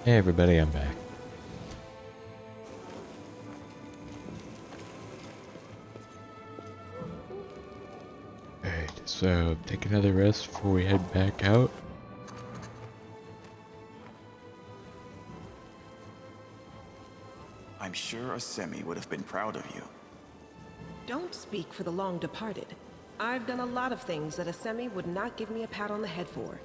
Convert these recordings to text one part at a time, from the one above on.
Hey everybody, I'm back. Alright, so take another rest before we head back out. I'm sure a semi would have been proud of you. Don't speak for the long departed. I've done a lot of things that a semi would not give me a pat on the head for.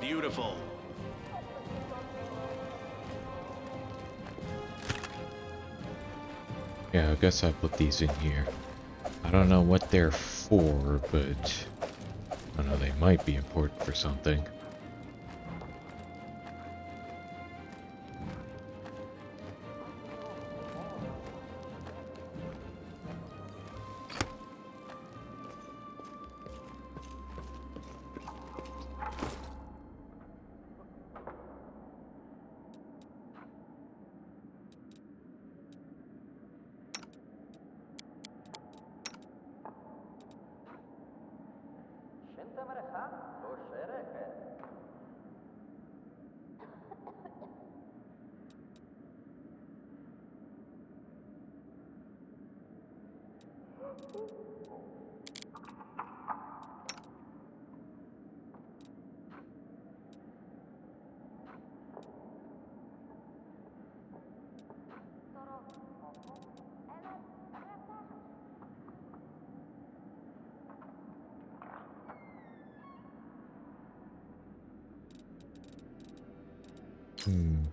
Beautiful. Yeah, I guess I'll put these in here. I don't know what they're for, but I don't know, they might be important for something. Hmm.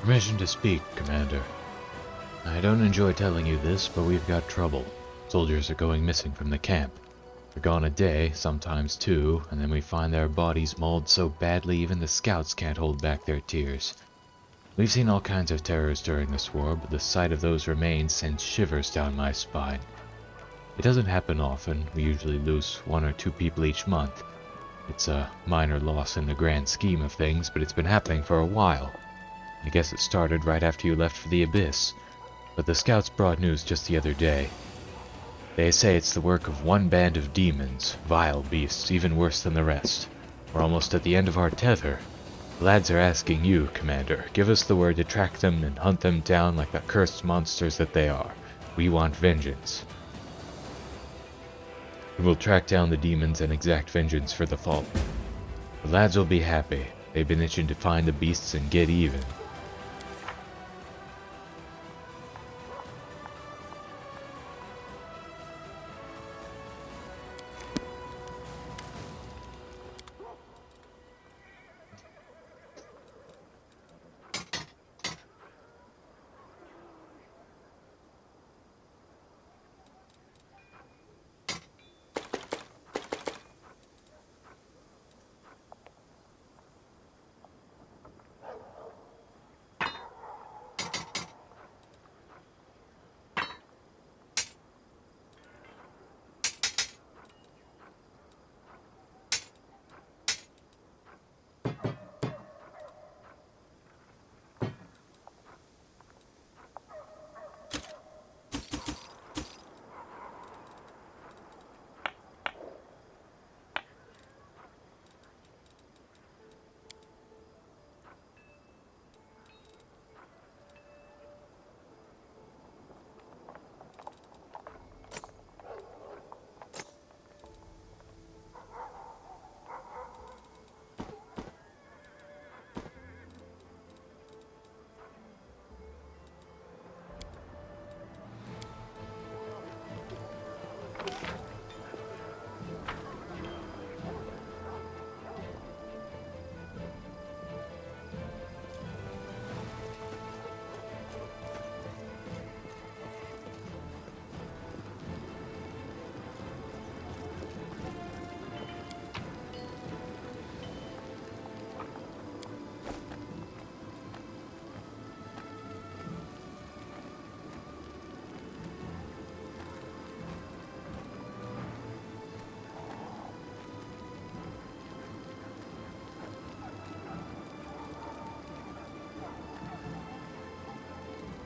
Permission to speak, Commander. I don't enjoy telling you this, but we've got trouble. Soldiers are going missing from the camp. They're gone a day, sometimes two, and then we find their bodies mauled so badly even the scouts can't hold back their tears. We've seen all kinds of terrors during this war, but the sight of those remains sends shivers down my spine. It doesn't happen often. We usually lose 1 or 2 people each month. It's a minor loss in the grand scheme of things, but it's been happening for a while. I guess it started right after you left for the Abyss, but the scouts brought news just the other day. They say it's the work of one band of demons, vile beasts, even worse than the rest. We're almost at the end of our tether. The lads are asking you, Commander, give us the word to track them and hunt them down like the cursed monsters that they are. We want vengeance. We will track down the demons and exact vengeance for the fallen. The lads will be happy. They've been itching to find the beasts and get even.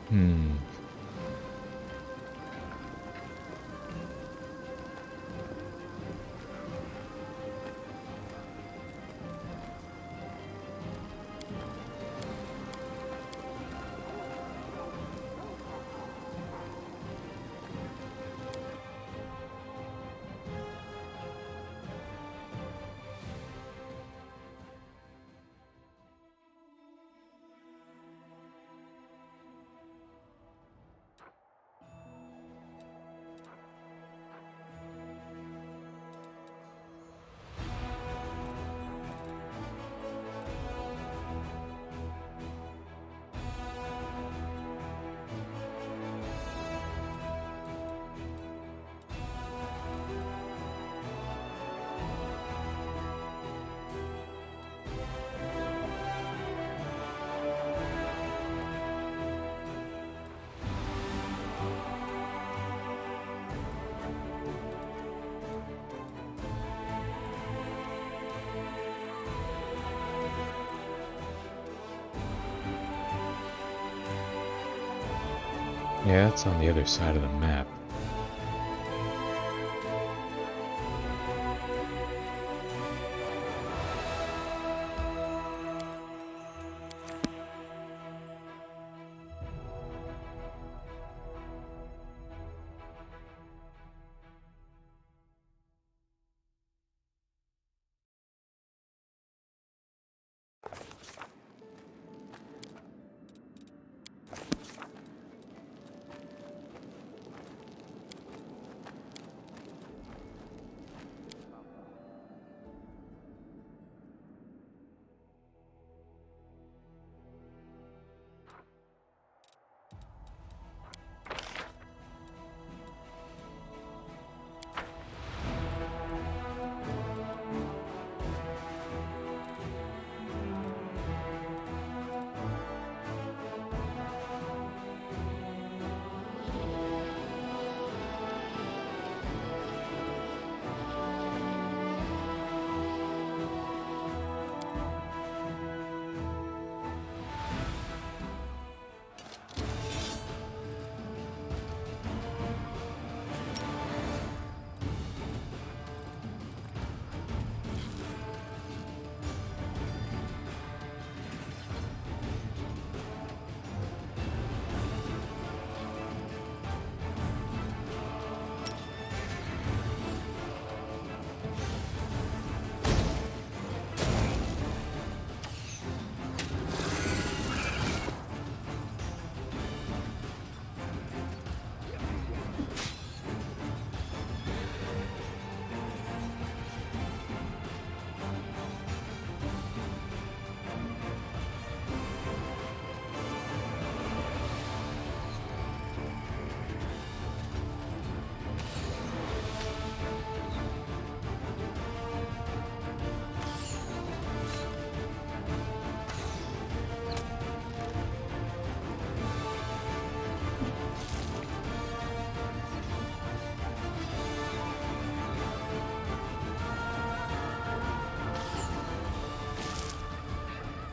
Hmm. Yeah, it's on the other side of the map.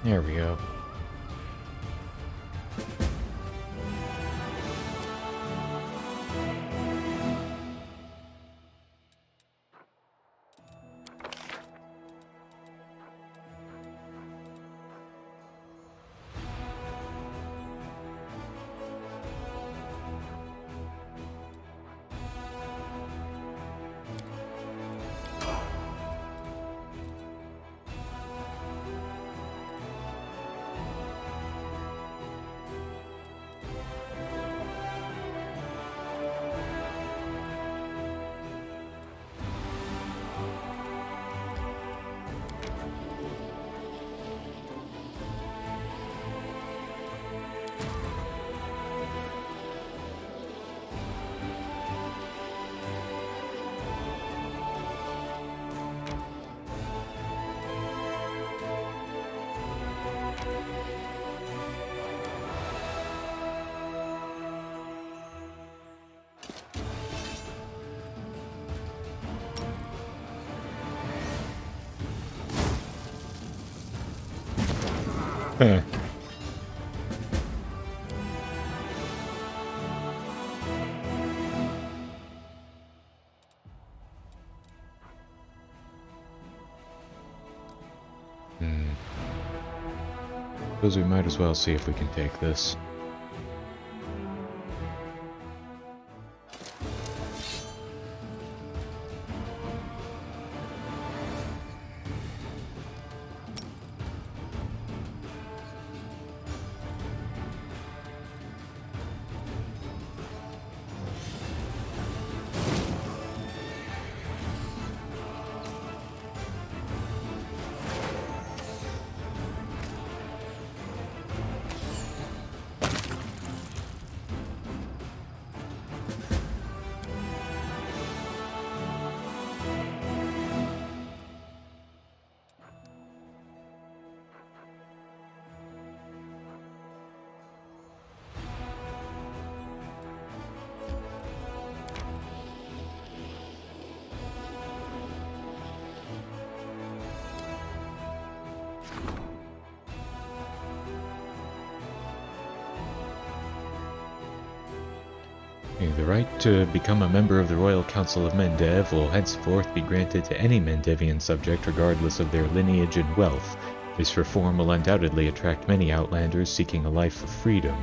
There we go. Huh. Suppose we might as well see if we can take this. The right to become a member of the Royal Council of Mendev will henceforth be granted to any Mendevian subject regardless of their lineage and wealth. This reform will undoubtedly attract many outlanders seeking a life of freedom.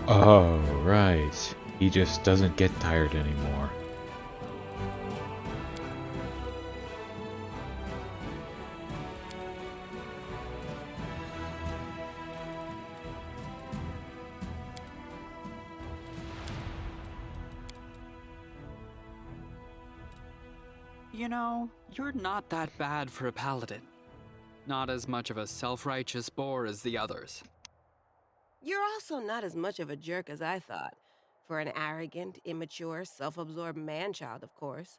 Oh, right. He just doesn't get tired anymore. You know, you're not that bad for a paladin. Not as much of a self-righteous bore as the others. You're also not as much of a jerk as I thought. For an arrogant, immature, self-absorbed man-child, of course.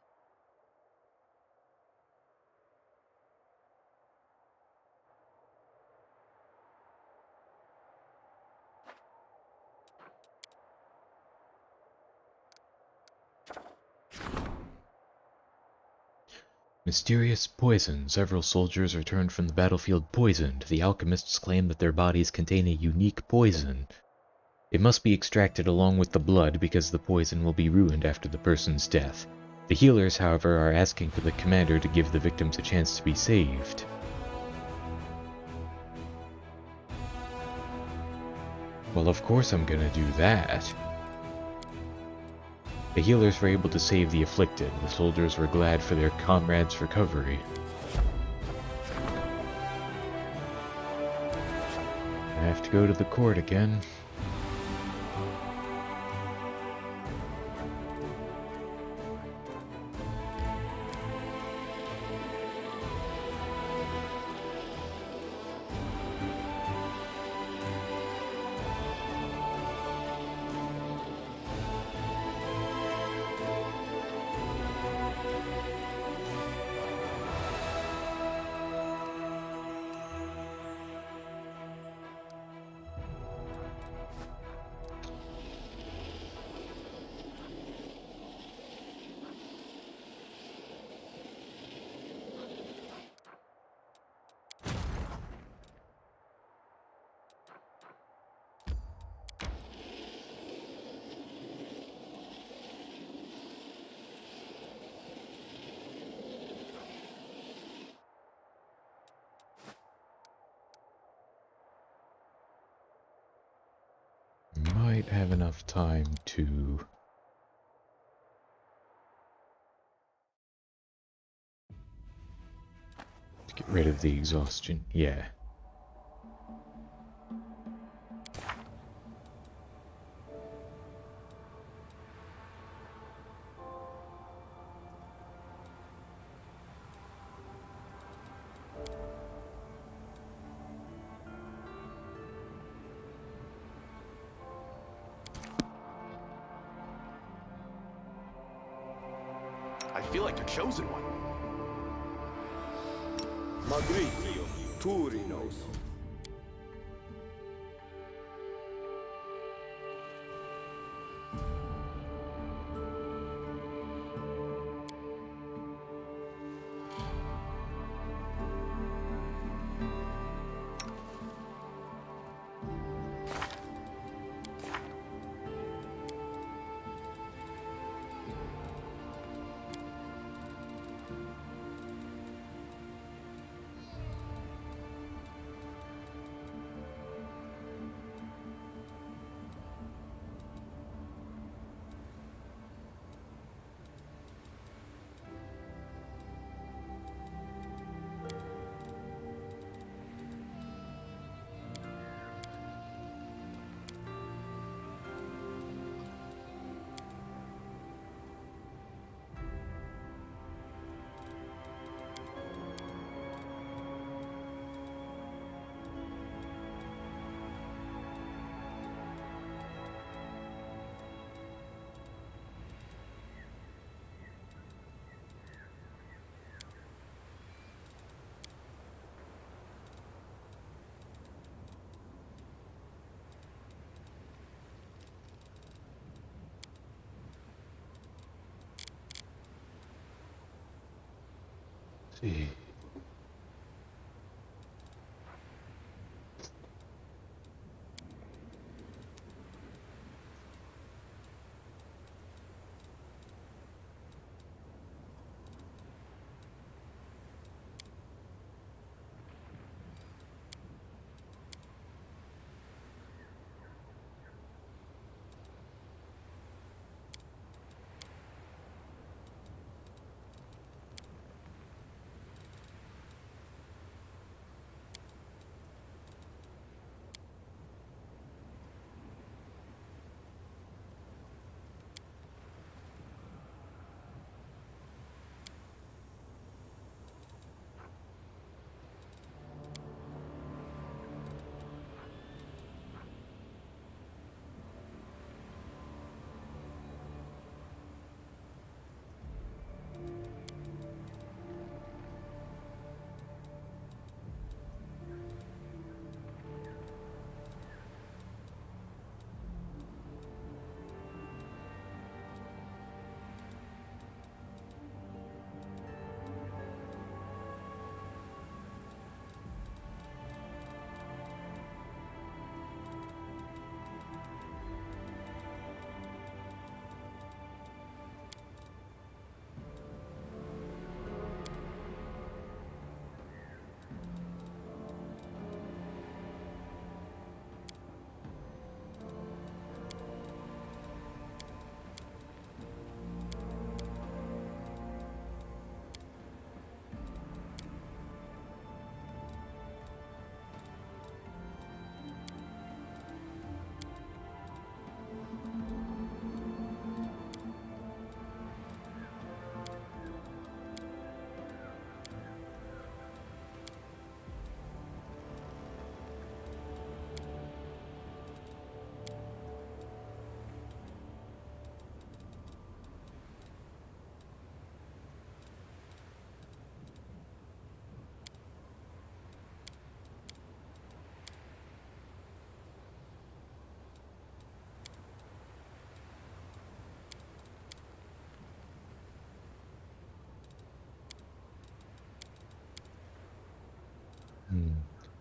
Mysterious poison. Several soldiers returned from the battlefield poisoned. The alchemists claim that their bodies contain a unique poison. It must be extracted along with the blood because the poison will be ruined after the person's death. The healers, however, are asking for the commander to give the victims a chance to be saved. Well, of course I'm gonna do that. The healers were able to save the afflicted. The soldiers were glad for their comrades' recovery. I have to go to the court again. enough time to get rid of the exhaustion. Yeah. I feel like the chosen one. Magritio, Turinos. See.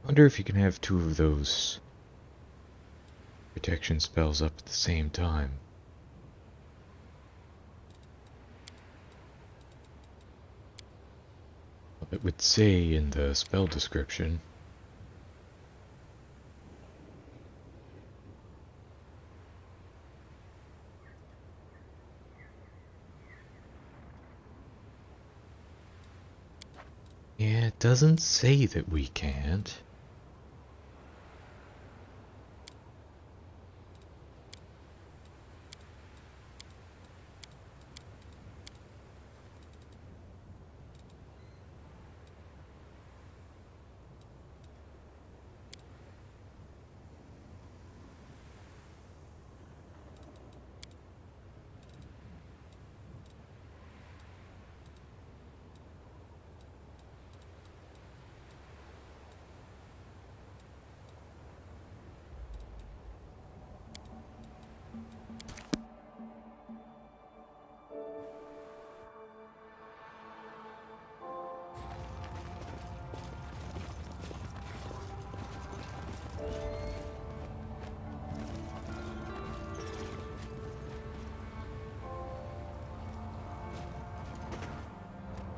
Wonder if you can have two of those protection spells up at the same time. It would say in the spell description. Yeah, it doesn't say that we can't.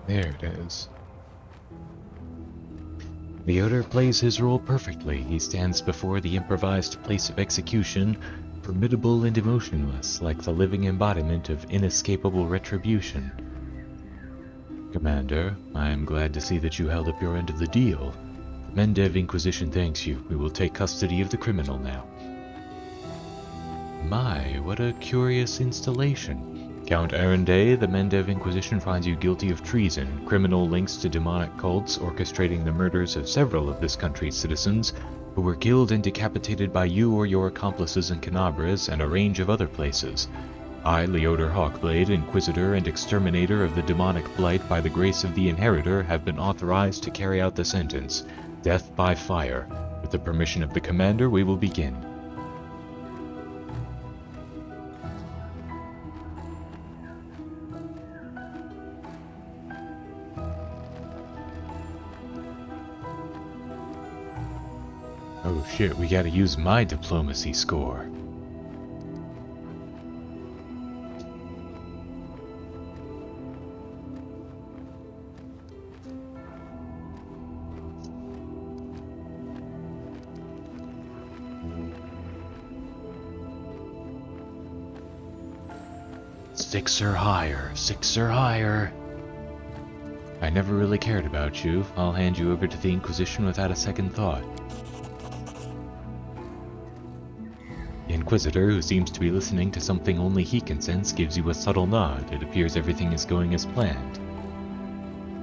There it is. Leoder plays his role perfectly. He stands before the improvised place of execution, formidable and emotionless, like the living embodiment of inescapable retribution. Commander, I am glad to see that you held up your end of the deal. The Mendev Inquisition thanks you. We will take custody of the criminal now. My, what a curious installation. Count Arenday, the Mendev Inquisition finds you guilty of treason, criminal links to demonic cults, orchestrating the murders of several of this country's citizens, who were killed and decapitated by you or your accomplices in Canabras and a range of other places. I, Leoder Hawkblade, Inquisitor and Exterminator of the demonic blight by the grace of the Inheritor, have been authorized to carry out the sentence, death by fire. With the permission of the Commander, we will begin. Oh shit, we gotta use my diplomacy score. Six or higher, six or higher. I never really cared about you. I'll hand you over to the Inquisition without a second thought. The Inquisitor, who seems to be listening to something only he can sense, gives you a subtle nod. It appears everything is going as planned.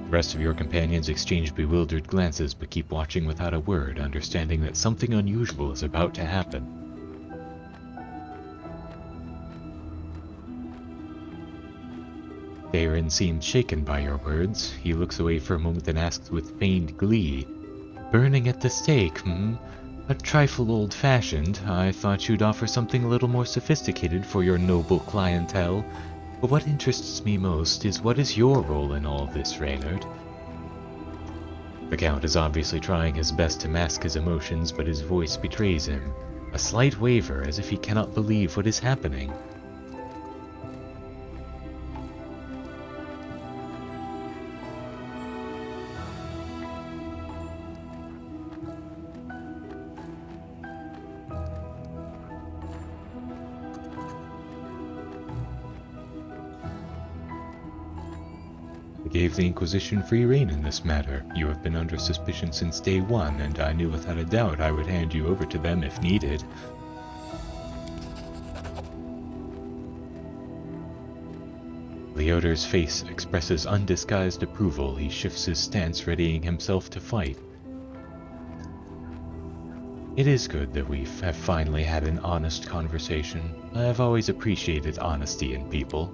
The rest of your companions exchange bewildered glances, but keep watching without a word, understanding that something unusual is about to happen. Theron seems shaken by your words. He looks away for a moment and asks with feigned glee, "Burning at the stake, hmm? A trifle old-fashioned. I thought you'd offer something a little more sophisticated for your noble clientele. But what interests me most is what is your role in all this, Reynard?" The Count is obviously trying his best to mask his emotions, but his voice betrays him. A slight waver, as if he cannot believe what is happening. I gave the Inquisition free rein in this matter. You have been under suspicion since day one, and I knew without a doubt I would hand you over to them if needed. Leoder's face expresses undisguised approval. He shifts his stance, readying himself to fight. It is good that we have finally had an honest conversation. I have always appreciated honesty in people.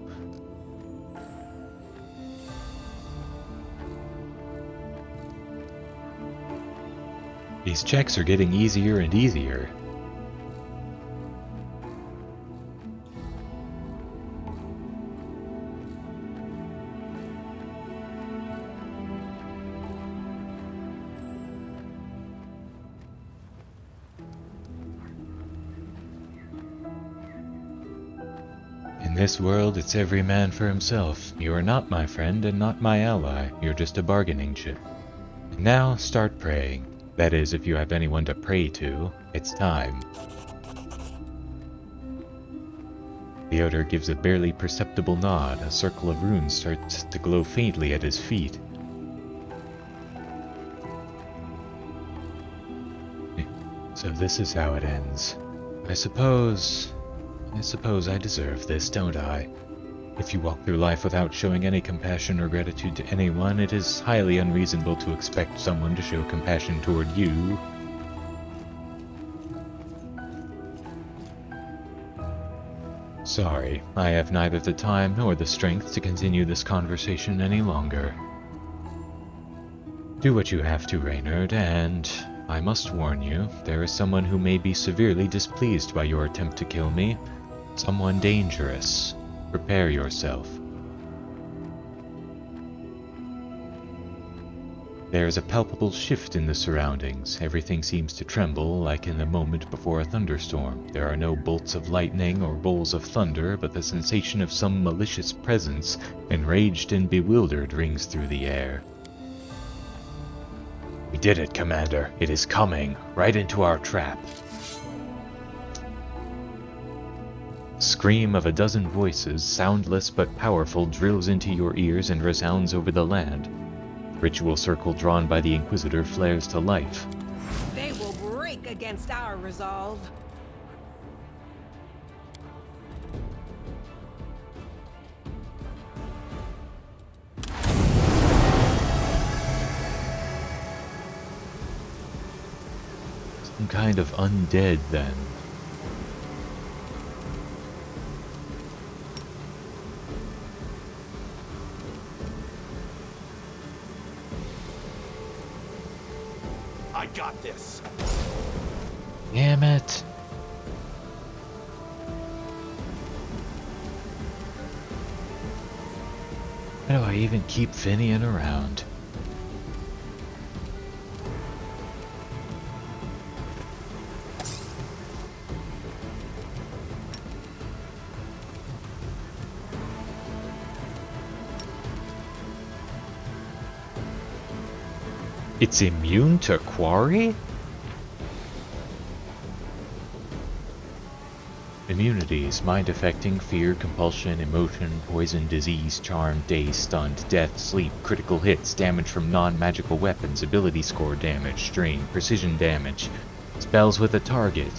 These checks are getting easier and easier. In this world, it's every man for himself. You are not my friend and not my ally. You're just a bargaining chip. And now, start praying. That is, if you have anyone to pray to. It's time. Leoder gives a barely perceptible nod. A circle of runes starts to glow faintly at his feet. So this is how it ends. I suppose I deserve this, don't I? If you walk through life without showing any compassion or gratitude to anyone, it is highly unreasonable to expect someone to show compassion toward you. Sorry, I have neither the time nor the strength to continue this conversation any longer. Do what you have to, Reynard, and I must warn you, there is someone who may be severely displeased by your attempt to kill me. Someone dangerous. Prepare yourself. There is a palpable shift in the surroundings. Everything seems to tremble, like in the moment before a thunderstorm. There are no bolts of lightning or bowls of thunder, but the sensation of some malicious presence, enraged and bewildered, rings through the air. We did it, Commander. It is coming, right into our trap. Scream of a dozen voices, soundless but powerful, drills into your ears and resounds over the land. Ritual circle drawn by the Inquisitor flares to life. They will break against our resolve. Some kind of undead, then. I got this. Damn it. Why do I even keep Finian around? It's immune to quarry? Immunities: mind affecting, fear, compulsion, emotion, poison, disease, charm, daze, stunned, death, sleep, critical hits, damage from non-magical weapons, ability score damage, strain, precision damage, spells with a target,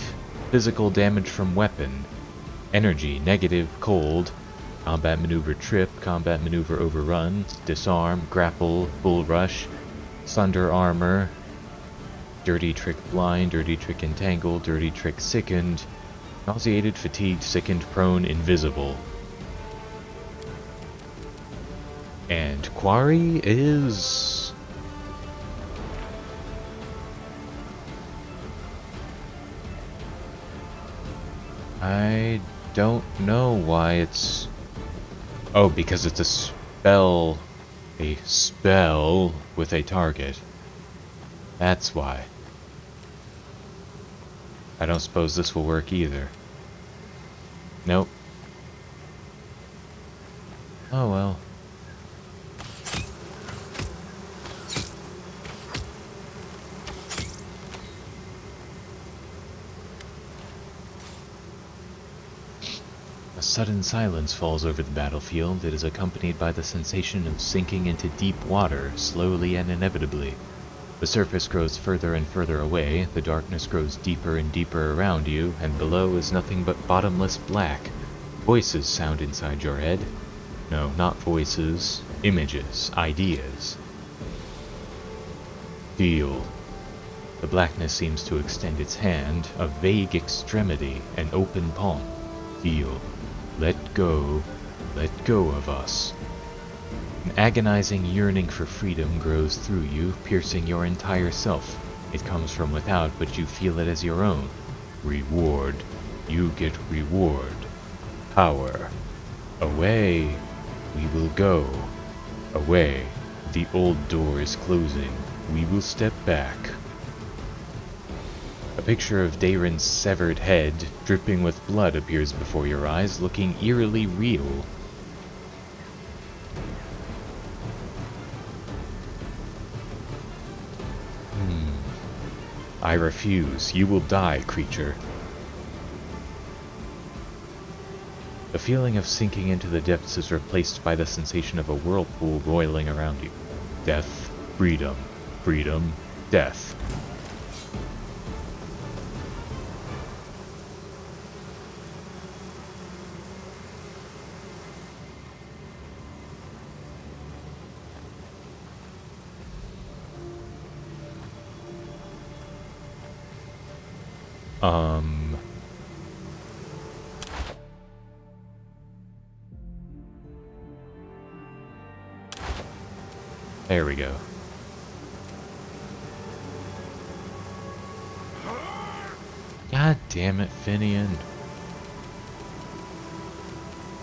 physical damage from weapon, energy, negative, cold, combat maneuver trip, combat maneuver overrun, disarm, grapple, bull rush, Sunder armor, dirty trick blind, dirty trick entangle, dirty trick sickened, nauseated, fatigued, sickened, prone, invisible. And quarry is... I don't know why it's... Oh, because it's a spell... A spell with a target. That's why. I don't suppose this will work either. Nope. Oh well. A sudden silence falls over the battlefield. It is accompanied by the sensation of sinking into deep water, slowly and inevitably. The surface grows further and further away, the darkness grows deeper and deeper around you, and below is nothing but bottomless black. Voices sound inside your head. No, not voices. Images. Ideas. Feel. The blackness seems to extend its hand, a vague extremity, an open palm. Feel. Let go of us. An agonizing yearning for freedom grows through you, piercing your entire self. It comes from without, but you feel it as your own. Reward. You get reward. Power. Away. We will go. Away. The old door is closing. We will step back. A picture of Daeron's severed head, dripping with blood, appears before your eyes, looking eerily real. I refuse. You will die, creature. The feeling of sinking into the depths is replaced by the sensation of a whirlpool roiling around you. Death, freedom, freedom, death. Um... There we go. God damn it, Finian.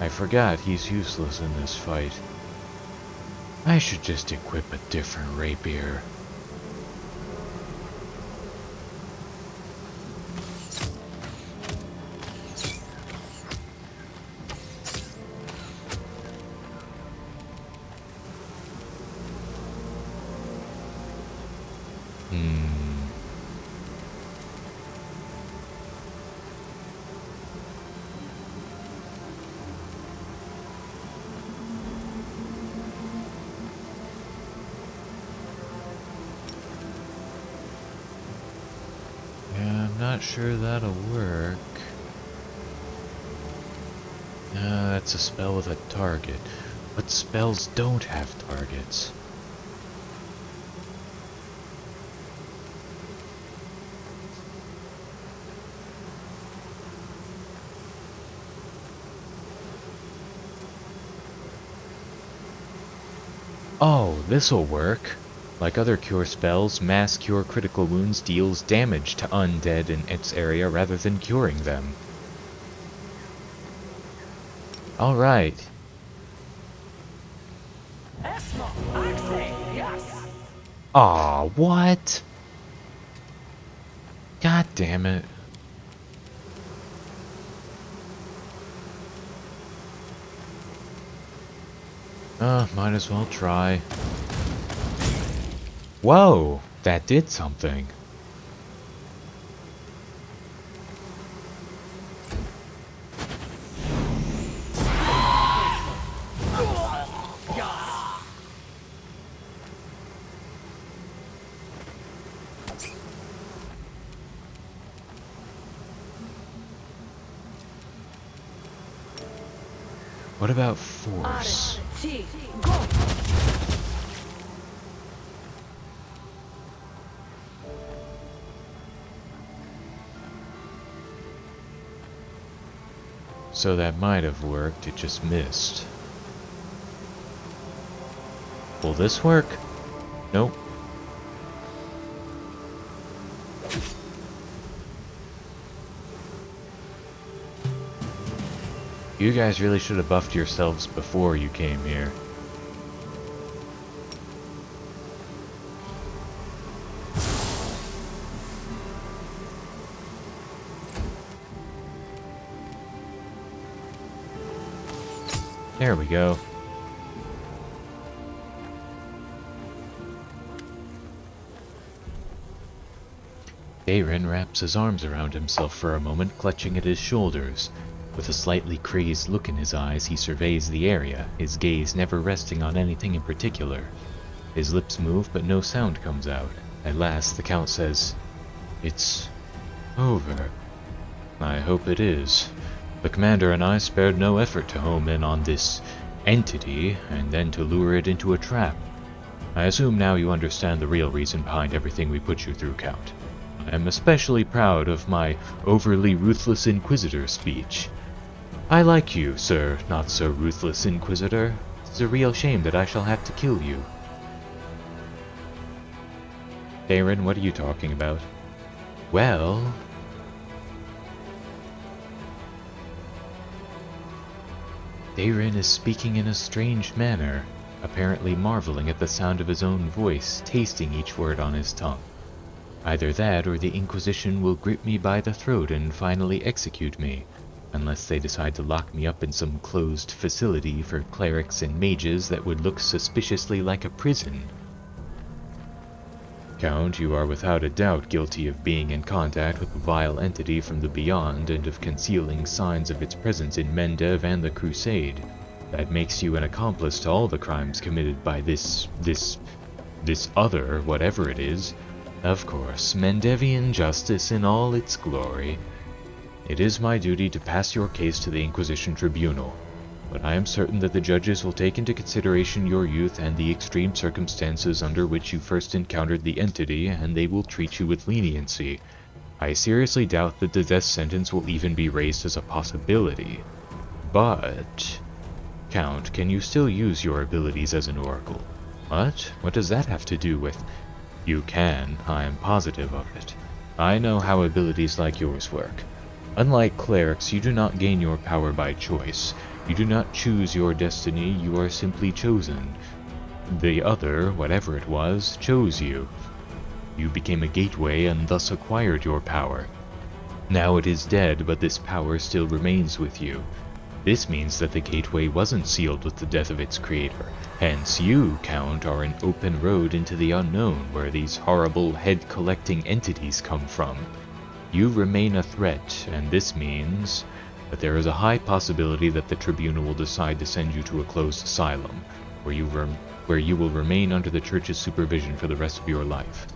I forgot he's useless in this fight. I should just equip a different rapier. Not sure that'll work. That's a spell with a target. But spells don't have targets. Oh, this'll work. Like other cure spells, Mass Cure Critical Wounds deals damage to undead in its area rather than curing them. Alright. Aw, what? God damn it. Might as well try. Whoa, that did something. What about force? So that might have worked, it just missed. Will this work? Nope. You guys really should have buffed yourselves before you came here. There we go. Daerin wraps his arms around himself for a moment, clutching at his shoulders. With a slightly crazed look in his eyes, he surveys the area, his gaze never resting on anything in particular. His lips move, but no sound comes out. At last, the Count says, "It's over." I hope it is. The commander and I spared no effort to home in on this entity, and then to lure it into a trap. I assume now you understand the real reason behind everything we put you through, Count. I am especially proud of my overly ruthless Inquisitor speech. I like you, sir, not so ruthless Inquisitor. It's a real shame that I shall have to kill you. Daerin, what are you talking about? Well... Daerin is speaking in a strange manner, apparently marveling at the sound of his own voice, tasting each word on his tongue. Either that or the Inquisition will grip me by the throat and finally execute me, unless they decide to lock me up in some closed facility for clerics and mages that would look suspiciously like a prison. Count, you are without a doubt guilty of being in contact with a vile entity from the beyond and of concealing signs of its presence in Mendev and the Crusade. That makes you an accomplice to all the crimes committed by this other, whatever it is. Of course, Mendevian justice in all its glory. It is my duty to pass your case to the Inquisition Tribunal, but I am certain that the judges will take into consideration your youth and the extreme circumstances under which you first encountered the entity, and they will treat you with leniency. I seriously doubt that the death sentence will even be raised as a possibility. But... Count, can you still use your abilities as an oracle? What? What does that have to do with... You can, I am positive of it. I know how abilities like yours work. Unlike clerics, you do not gain your power by choice. You do not choose your destiny, you are simply chosen. The other, whatever it was, chose you. You became a gateway and thus acquired your power. Now it is dead, but this power still remains with you. This means that the gateway wasn't sealed with the death of its creator. Hence you, Count, are an open road into the unknown where these horrible head-collecting entities come from. You remain a threat, and this means that there is a high possibility that the Tribunal will decide to send you to a closed asylum, where you will remain under the Church's supervision for the rest of your life.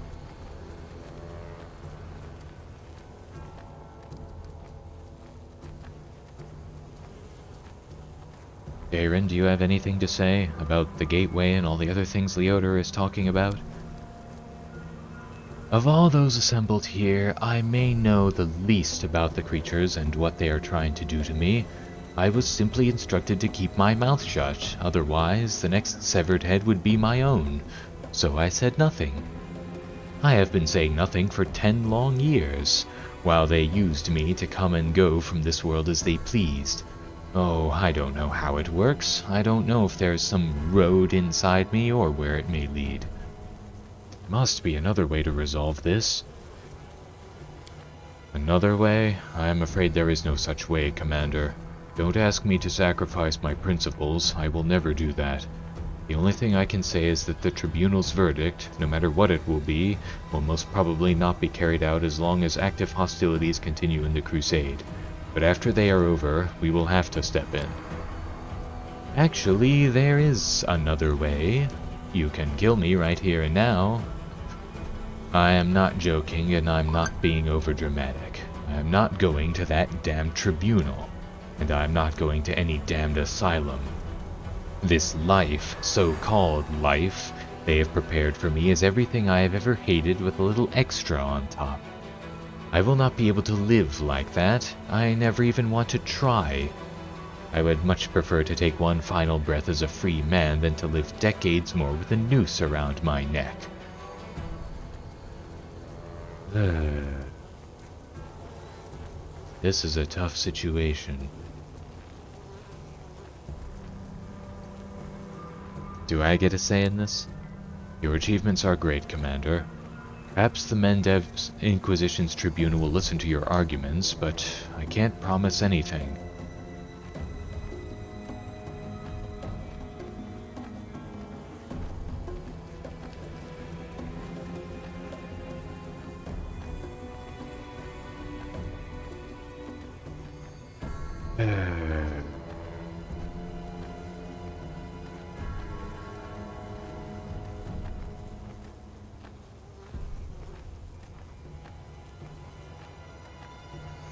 Aaron, do you have anything to say about the gateway and all the other things Leota is talking about? Of all those assembled here, I may know the least about the creatures and what they are trying to do to me. I was simply instructed to keep my mouth shut, otherwise the next severed head would be my own, so I said nothing. I have been saying nothing for 10 long years, while they used me to come and go from this world as they pleased. Oh, I don't know how it works. I don't know if there's some road inside me or where it may lead. Must be another way to resolve this. Another way? I am afraid there is no such way, Commander. Don't ask me to sacrifice my principles. I will never do that. The only thing I can say is that the Tribunal's verdict, no matter what it will most probably not be carried out as long as active hostilities continue in the Crusade. But after they are over, we will have to step in. Actually, there is another way. You can kill me right here and now. I am not joking, and I'm not being overdramatic. I am not going to that damned tribunal. And I am not going to any damned asylum. This life, so-called life, they have prepared for me is everything I have ever hated with a little extra on top. I will not be able to live like that. I never even want to try. I would much prefer to take one final breath as a free man than to live decades more with a noose around my neck. This is a tough situation. Do I get a say in this? Your achievements are great, Commander. Perhaps the Mendev's Inquisition's Tribunal will listen to your arguments, but I can't promise anything.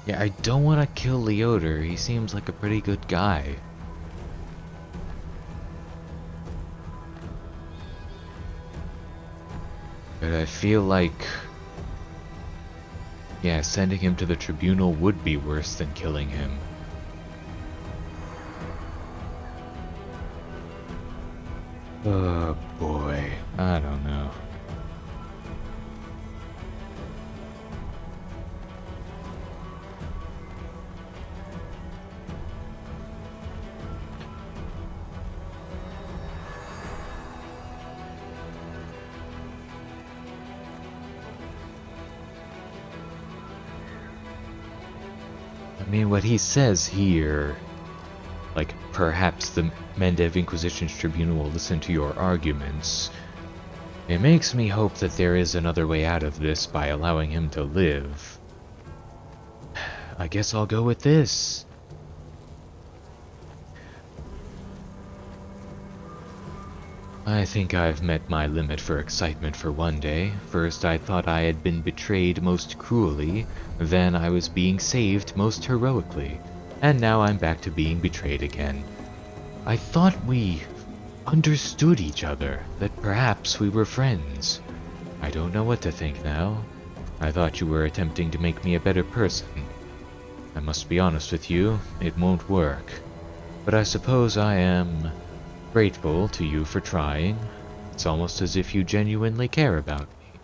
Yeah, I don't want to kill Leota. He seems like a pretty good guy. But I feel like... yeah, sending him to the tribunal would be worse than killing him. Oh boy, I don't know. I mean, what he says here, like, perhaps the Mendev Inquisition's Tribunal will listen to your arguments, it makes me hope that there is another way out of this by allowing him to live. I guess I'll go with this. I think I've met my limit for excitement for one day. First I thought I had been betrayed most cruelly, then I was being saved most heroically, and now I'm back to being betrayed again. I thought we understood each other, that perhaps we were friends. I don't know what to think now. I thought you were attempting to make me a better person. I must be honest with you, it won't work. But I suppose I am grateful to you for trying. It's almost as if you genuinely care about me.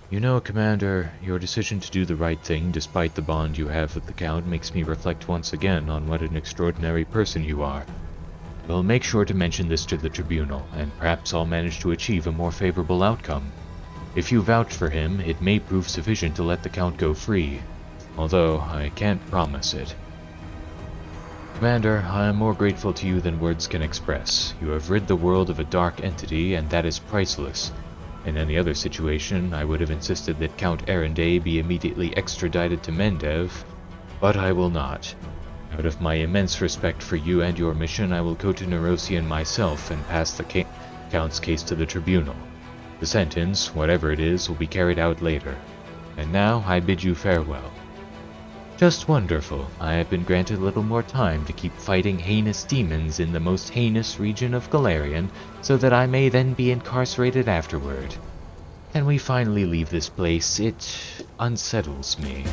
You know, Commander, your decision to do the right thing despite the bond you have with the Count makes me reflect once again on what an extraordinary person you are. We'll make sure to mention this to the Tribunal, and perhaps I'll manage to achieve a more favorable outcome. If you vouch for him, it may prove sufficient to let the Count go free, although I can't promise it. Commander, I am more grateful to you than words can express. You have rid the world of a dark entity, and that is priceless. In any other situation, I would have insisted that Count Arendelle be immediately extradited to Mendev, but I will not. Out of my immense respect for you and your mission, I will go to Nerosian myself and pass the Count's case to the Tribunal. The sentence, whatever it is, will be carried out later. And now I bid you farewell. Just wonderful. I have been granted a little more time to keep fighting heinous demons in the most heinous region of Galarian, so that I may then be incarcerated afterward. Can we finally leave this place? It unsettles me.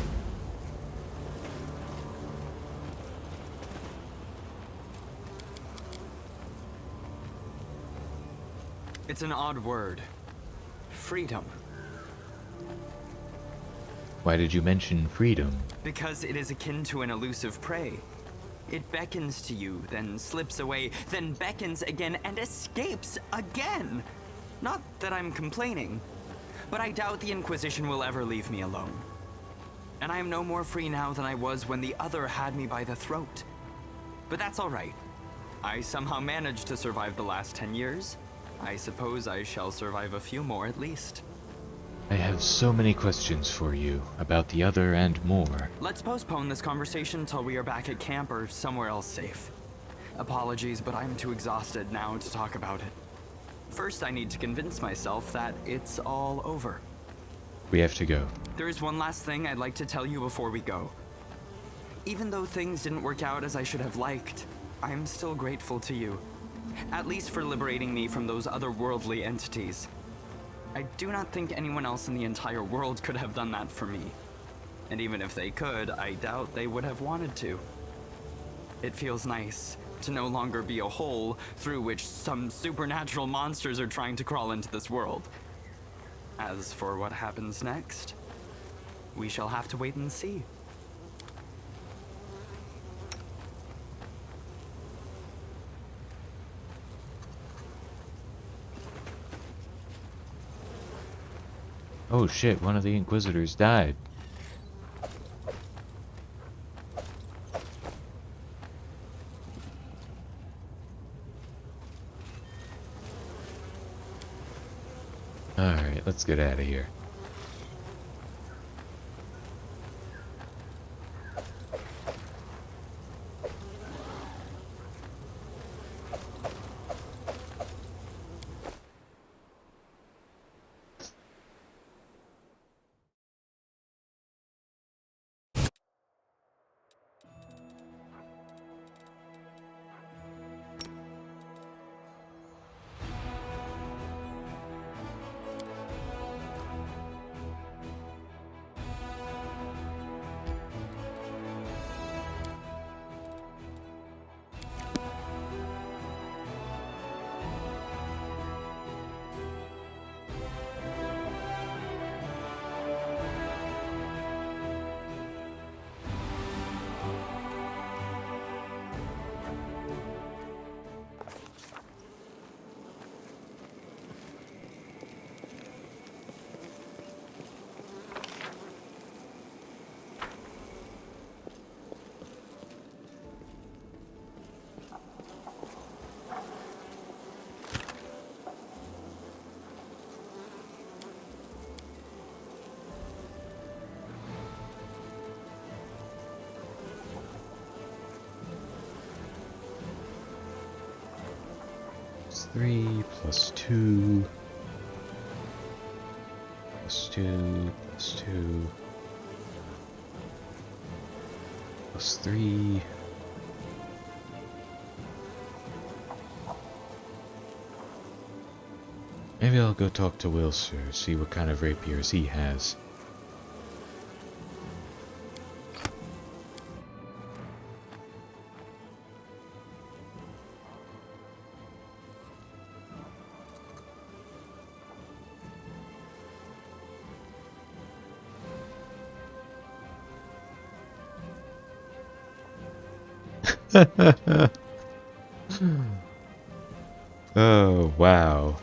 It's an odd word. Freedom. Why did you mention freedom? Because it is akin to an elusive prey. It beckons to you, then slips away, then beckons again and escapes again. Not that I'm complaining, but I doubt the Inquisition will ever leave me alone. And I am no more free now than I was when the other had me by the throat. But that's all right. I somehow managed to survive the last 10 years. I suppose I shall survive a few more at least. I have so many questions for you, about the other and more. Let's postpone this conversation till we are back at camp or somewhere else safe. Apologies, but I'm too exhausted now to talk about it. First, I need to convince myself that it's all over. We have to go. There is one last thing I'd like to tell you before we go. Even though things didn't work out as I should have liked, I'm still grateful to you. At least for liberating me from those otherworldly entities. I do not think anyone else in the entire world could have done that for me. And even if they could, I doubt they would have wanted to. It feels nice to no longer be a hole through which some supernatural monsters are trying to crawl into this world. As for what happens next, we shall have to wait and see. Oh shit, one of the Inquisitors died. Alright, let's get out of here. Plus 3, plus 2, plus 2, plus 2, plus 3. Maybe I'll go talk to Wilser, see what kind of rapiers he has. Oh, wow.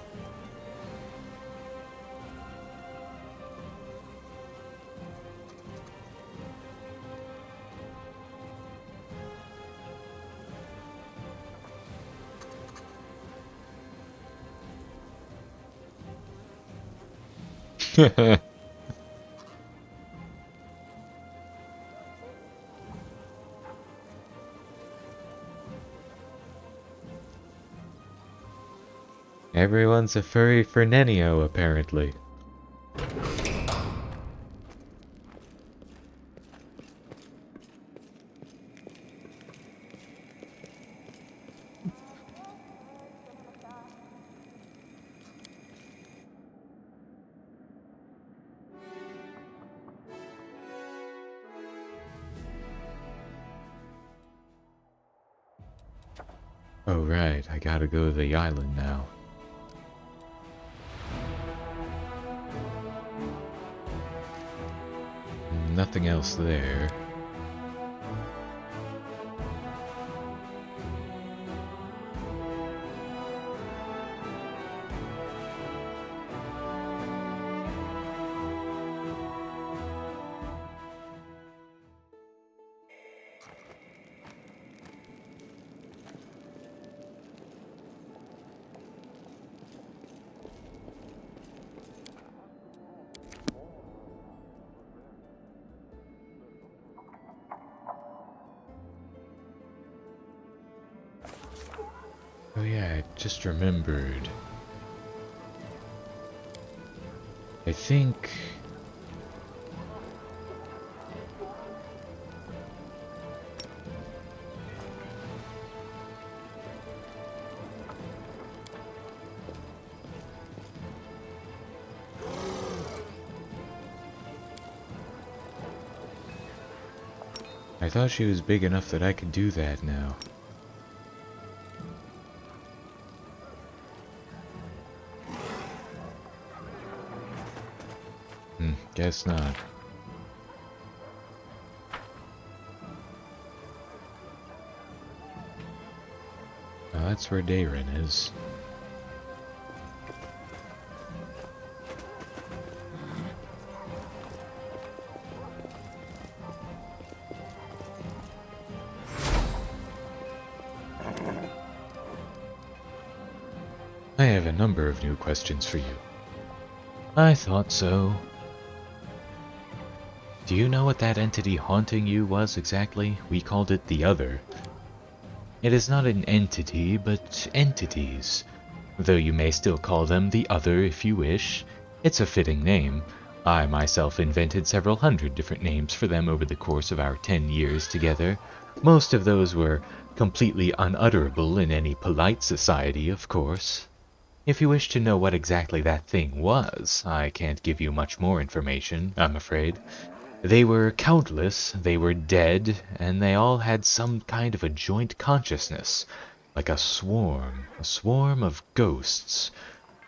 Everyone's a furry for Nenio, apparently. Oh right, I gotta go to the island now. Nothing else there. Oh yeah, I just remembered. I think... I thought she was big enough that I could do that now. Guess not. Oh, that's where Dayrin is. I have a number of new questions for you. I thought so. Do you know what that entity haunting you was exactly? We called it the Other. It is not an entity, but entities. Though you may still call them the Other if you wish. It's a fitting name. I myself invented several hundred different names for them over the course of our 10 years together. Most of those were completely unutterable in any polite society, of course. If you wish to know what exactly that thing was, I can't give you much more information, I'm afraid. They were countless, they were dead, and they all had some kind of a joint consciousness, like a swarm of ghosts.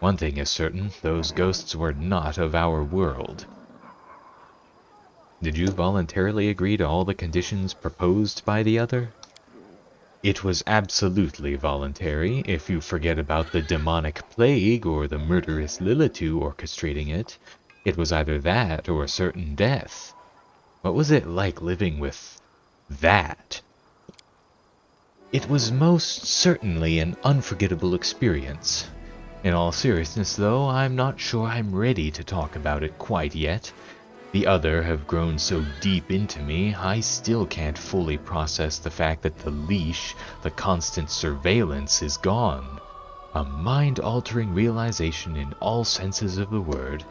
One thing is certain, those ghosts were not of our world. Did you voluntarily agree to all the conditions proposed by the Other? It was absolutely voluntary, if you forget about the demonic plague or the murderous Lilitu orchestrating it. It was either that or certain death. What was it like living with that? It was most certainly an unforgettable experience. In all seriousness, though, I'm not sure I'm ready to talk about it quite yet. The Other have grown so deep into me, I still can't fully process the fact that the leash, the constant surveillance, is gone. A mind-altering realization in all senses of the word.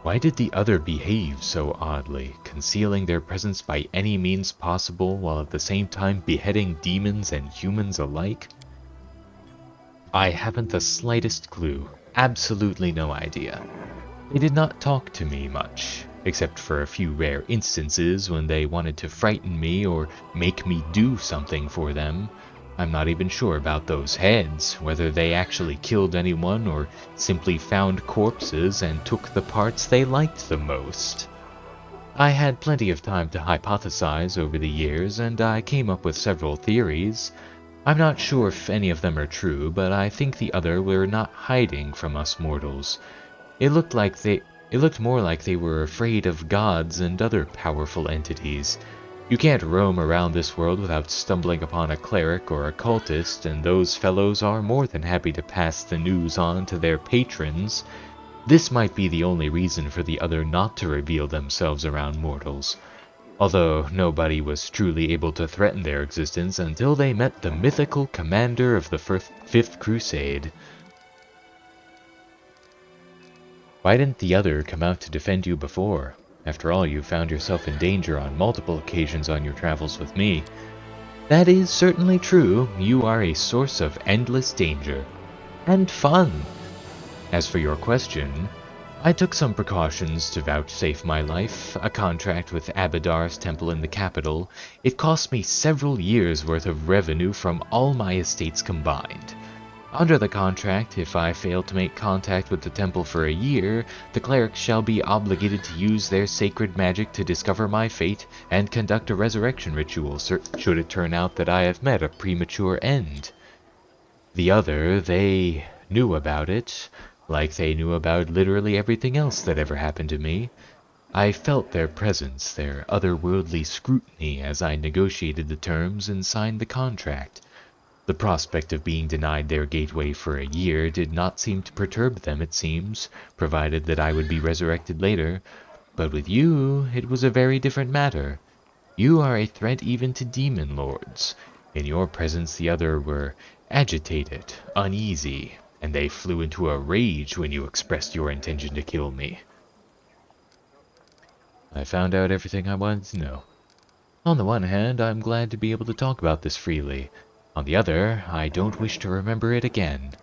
Why did the Other behave so oddly, concealing their presence by any means possible while at the same time beheading demons and humans alike? I haven't the slightest clue. absolutely no idea. They did not talk to me much, except for a few rare instances when they wanted to frighten me or make me do something for them. I'm not even sure about those heads, whether they actually killed anyone or simply found corpses and took the parts they liked the most. I had plenty of time to hypothesize over the years, and I came up with several theories. I'm not sure if any of them are true, but I think the other were not hiding from us mortals. It looked like it looked more like they were afraid of gods and other powerful entities. You can't roam around this world without stumbling upon a cleric or a cultist, and those fellows are more than happy to pass the news on to their patrons. This might be the only reason for the other not to reveal themselves around mortals, although nobody was truly able to threaten their existence until they met the mythical commander of the Fifth Crusade. Why didn't the other come out to defend you before? After all, you found yourself in danger on multiple occasions on your travels with me. That is certainly true. You are a source of endless danger. And fun. As for your question, I took some precautions to vouchsafe my life, a contract with Abadar's temple in the capital. It cost me several years' worth of revenue from all my estates combined. Under the contract, if I fail to make contact with the temple for a year, the clerics shall be obligated to use their sacred magic to discover my fate and conduct a resurrection ritual should it turn out that I have met a premature end. The other, they knew about it, like they knew about literally everything else that ever happened to me. I felt their presence, their otherworldly scrutiny as I negotiated the terms and signed the contract. The prospect of being denied their gateway for a year did not seem to perturb them, it seems, provided that I would be resurrected later. But with you, it was a very different matter. You are a threat even to demon lords. In your presence the other were agitated, uneasy, and they flew into a rage when you expressed your intention to kill me. I found out everything I wanted to know. On the one hand, I'm glad to be able to talk about this freely. On the other, I don't wish to remember it again.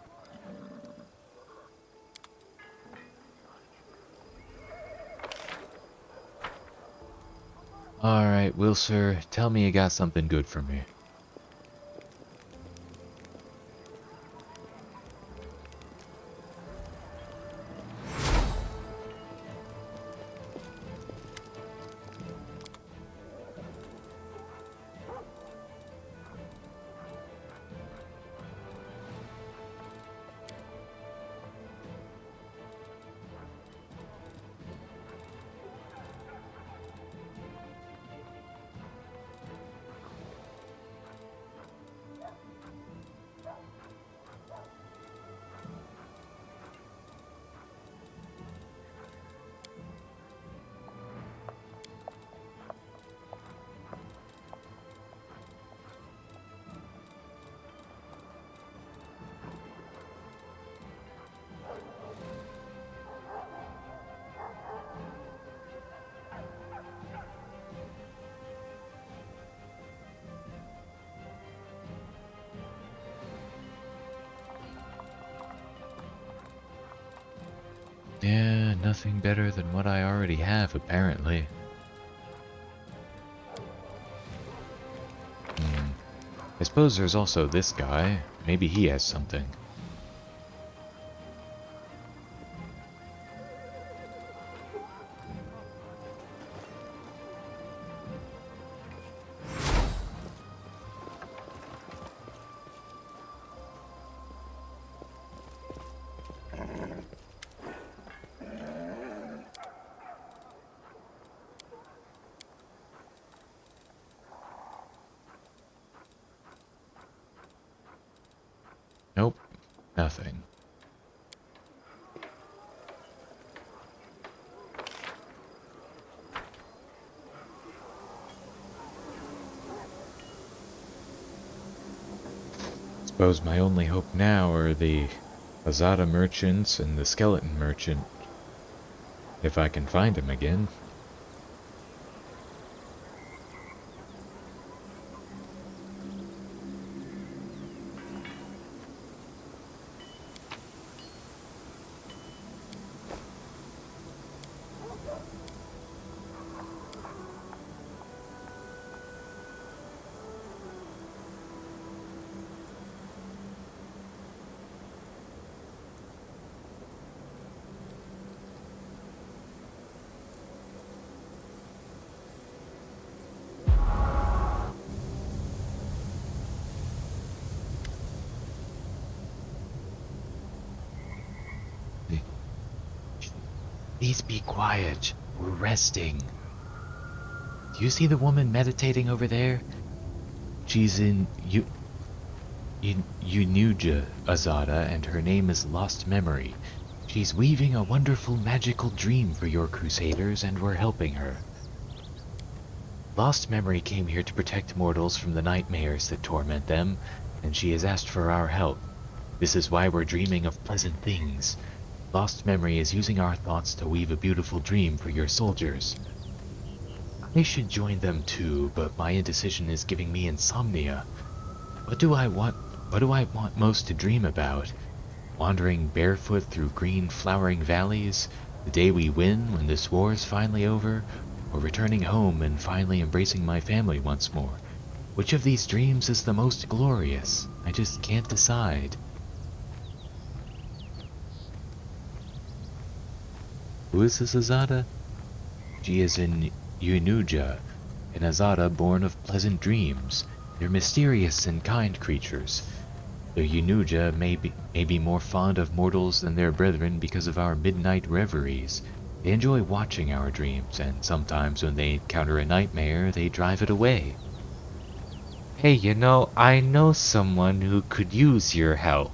Alright, Will sir, tell me you got something good for me. Yeah, nothing better than what I already have, apparently. I suppose there's also this guy. Maybe he has something. Nope, nothing. Suppose my only hope now are the Azada merchants and the skeleton merchant. If I can find him again. Please be quiet. We're resting. Do you see the woman meditating over there? She's in Unuja Azada, and her name is Lost Memory. She's weaving a wonderful magical dream for your crusaders, and we're helping her. Lost Memory came here to protect mortals from the nightmares that torment them, and she has asked for our help. This is why we're dreaming of pleasant things. Lost Memory is using our thoughts to weave a beautiful dream for your soldiers. I should join them too, but my indecision is giving me insomnia. What do I want most to dream about? Wandering barefoot through green flowering valleys, the day we win when this war is finally over, or returning home and finally embracing my family once more? Which of these dreams is the most glorious? I just can't decide. Who is this Azada? She is in Unuja, an Azada born of pleasant dreams. They're mysterious and kind creatures. The Unuja may be more fond of mortals than their brethren because of our midnight reveries. They enjoy watching our dreams, and sometimes when they encounter a nightmare, they drive it away. Hey, I know someone who could use your help.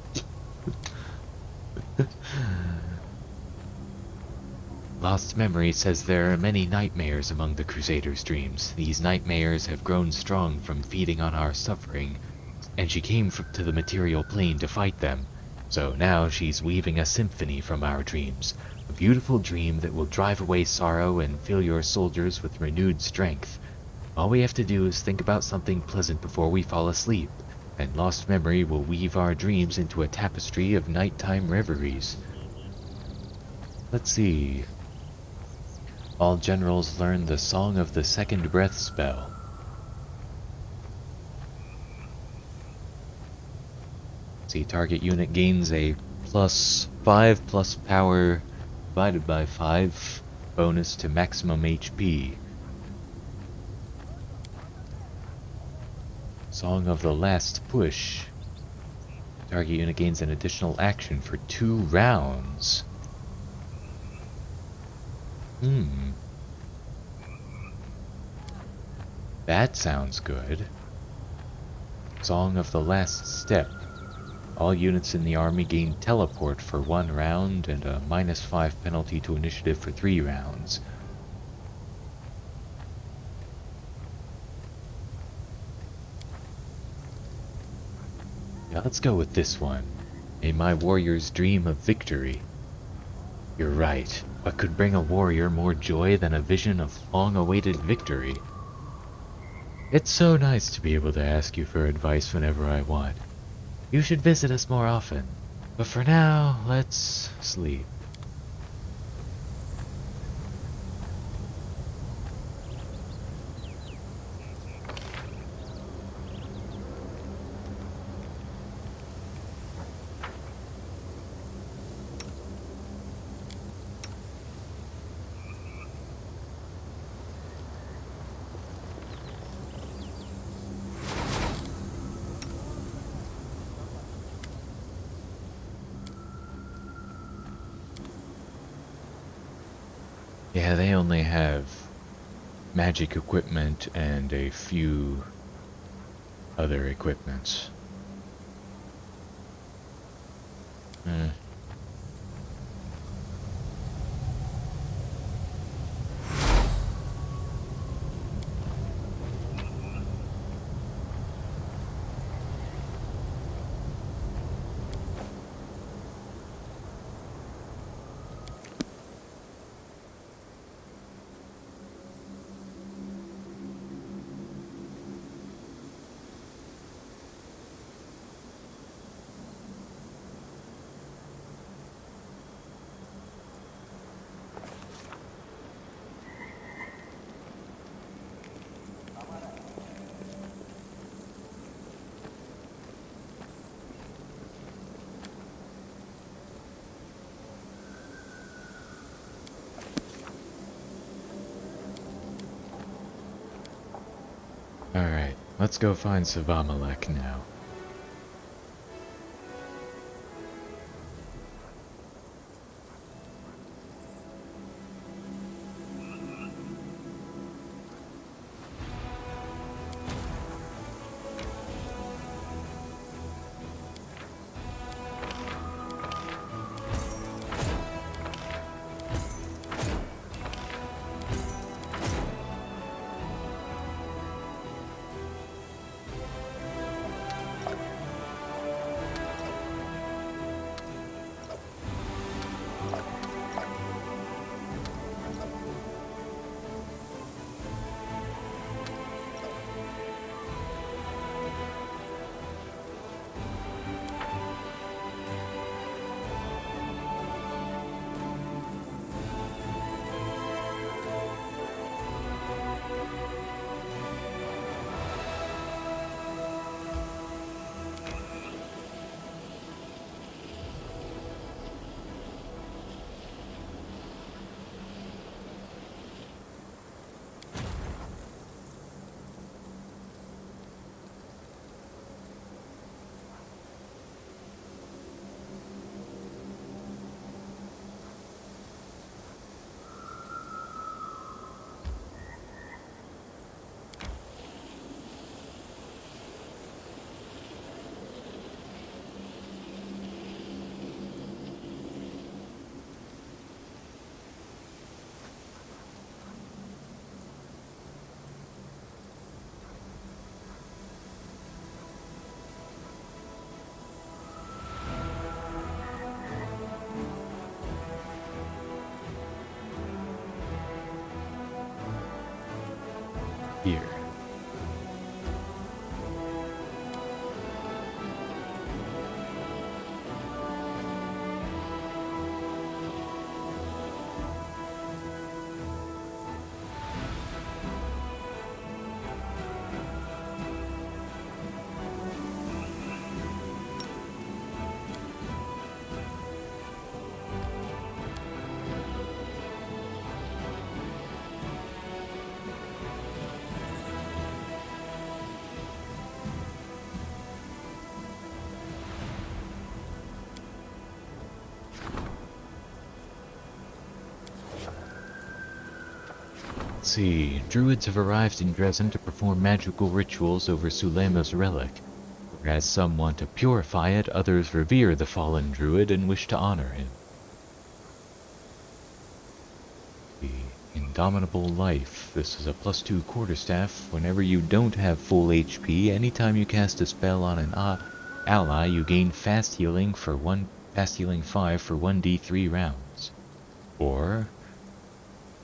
Lost Memory says there are many nightmares among the Crusaders' dreams. These nightmares have grown strong from feeding on our suffering, and she came to the material plane to fight them. So now she's weaving a symphony from our dreams, a beautiful dream that will drive away sorrow and fill your soldiers with renewed strength. All we have to do is think about something pleasant before we fall asleep, and Lost Memory will weave our dreams into a tapestry of nighttime reveries. Let's see. All generals learn the Song of the Second Breath spell. See, target unit gains a +5 plus power divided by 5 bonus to maximum HP. Song of the Last Push. Target unit gains an additional action for 2 rounds. That sounds good. Song of the Last Step. All units in the army gain teleport for 1 round and a -5 penalty to initiative for 3 rounds. Yeah, let's go with this one. May my warriors dream of victory. You're right. What could bring a warrior more joy than a vision of long-awaited victory? It's so nice to be able to ask you for advice whenever I want. You should visit us more often. But for now, let's sleep. Yeah, they only have magic equipment and a few other equipments. Alright, let's go find Savamalek now. Let's see. Druids have arrived in Dresden to perform magical rituals over Sulema's relic. Whereas some want to purify it, others revere the fallen druid and wish to honor him. The Indomitable Life. This is a +2 quarterstaff. Whenever you don't have full HP, anytime you cast a spell on an ally, you gain fast healing 5 for 1d3 rounds. Or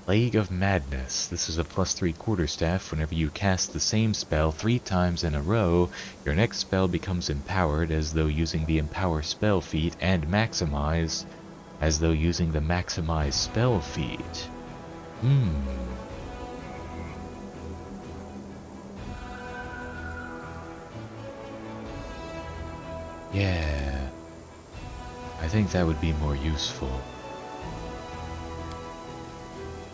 Plague of Madness. This is a +3 quarterstaff. Whenever you cast the same spell 3 times in a row, your next spell becomes empowered as though using the Empower spell feat, and maximized as though using the Maximize spell feat. Yeah. I think that would be more useful.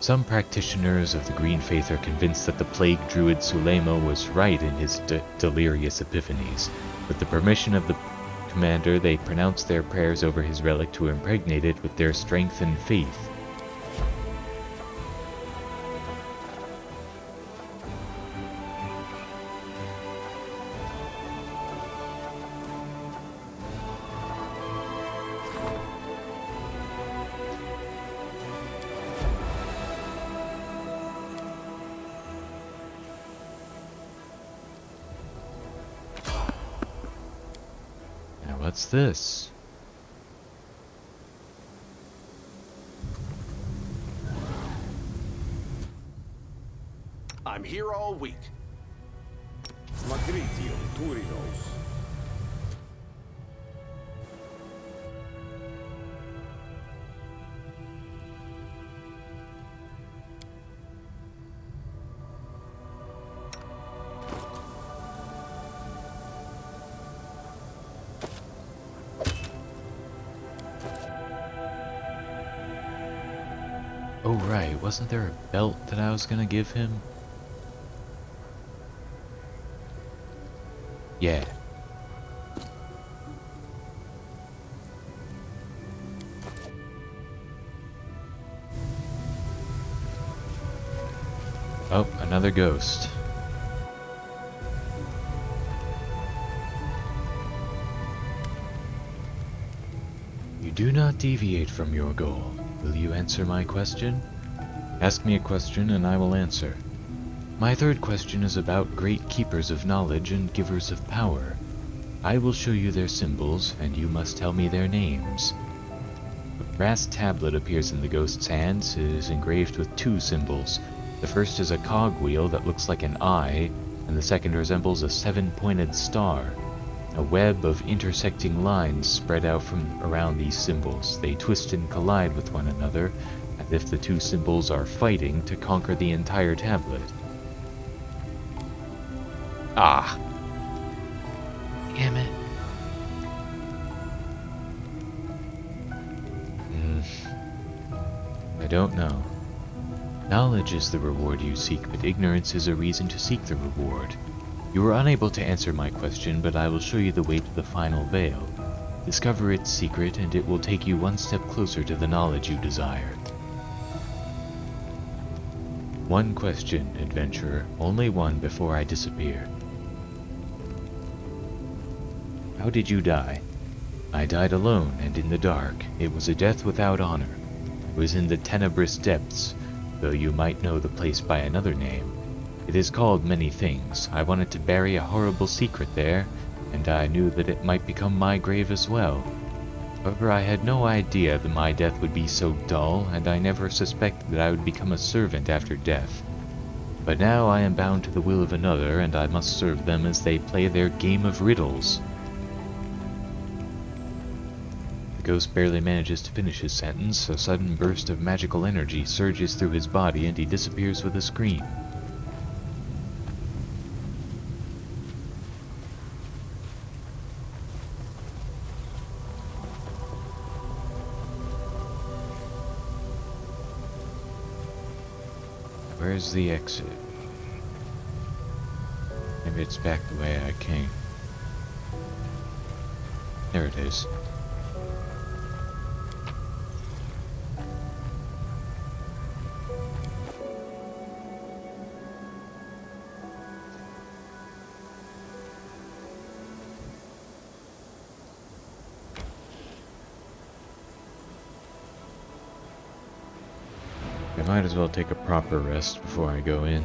Some practitioners of the Green Faith are convinced that the plague druid Sulema was right in his delirious epiphanies. With the permission of the commander, they pronounce their prayers over his relic to impregnate it with their strength and faith. What's this? I'm here all week. Magritio, Turinos. Oh right, wasn't there a belt that I was gonna give him? Yeah. Oh, another ghost. You do not deviate from your goal. Will you answer my question? Ask me a question and I will answer. My third question is about great keepers of knowledge and givers of power. I will show you their symbols, and you must tell me their names. A brass tablet appears in the ghost's hands. It is engraved with 2 symbols. The first is a cogwheel that looks like an eye, and the second resembles a 7-pointed star. A web of intersecting lines spread out from around these symbols. They twist and collide with one another, as if the 2 symbols are fighting to conquer the entire tablet. Ah! Damn it. I don't know. Knowledge is the reward you seek, but ignorance is a reason to seek the reward. You were unable to answer my question, but I will show you the way to the final veil. Discover its secret, and it will take you one step closer to the knowledge you desire. One question, adventurer. Only one before I disappear. How did you die? I died alone and in the dark. It was a death without honor. It was in the tenebrous depths, though you might know the place by another name. It is called many things. I wanted to bury a horrible secret there, and I knew that it might become my grave as well. However, I had no idea that my death would be so dull, and I never suspected that I would become a servant after death. But now I am bound to the will of another, and I must serve them as they play their game of riddles. The ghost barely manages to finish his sentence. A sudden burst of magical energy surges through his body, and he disappears with a scream. Where's the exit? Maybe it's back the way I came. There it is. might as well take a proper rest before I go in.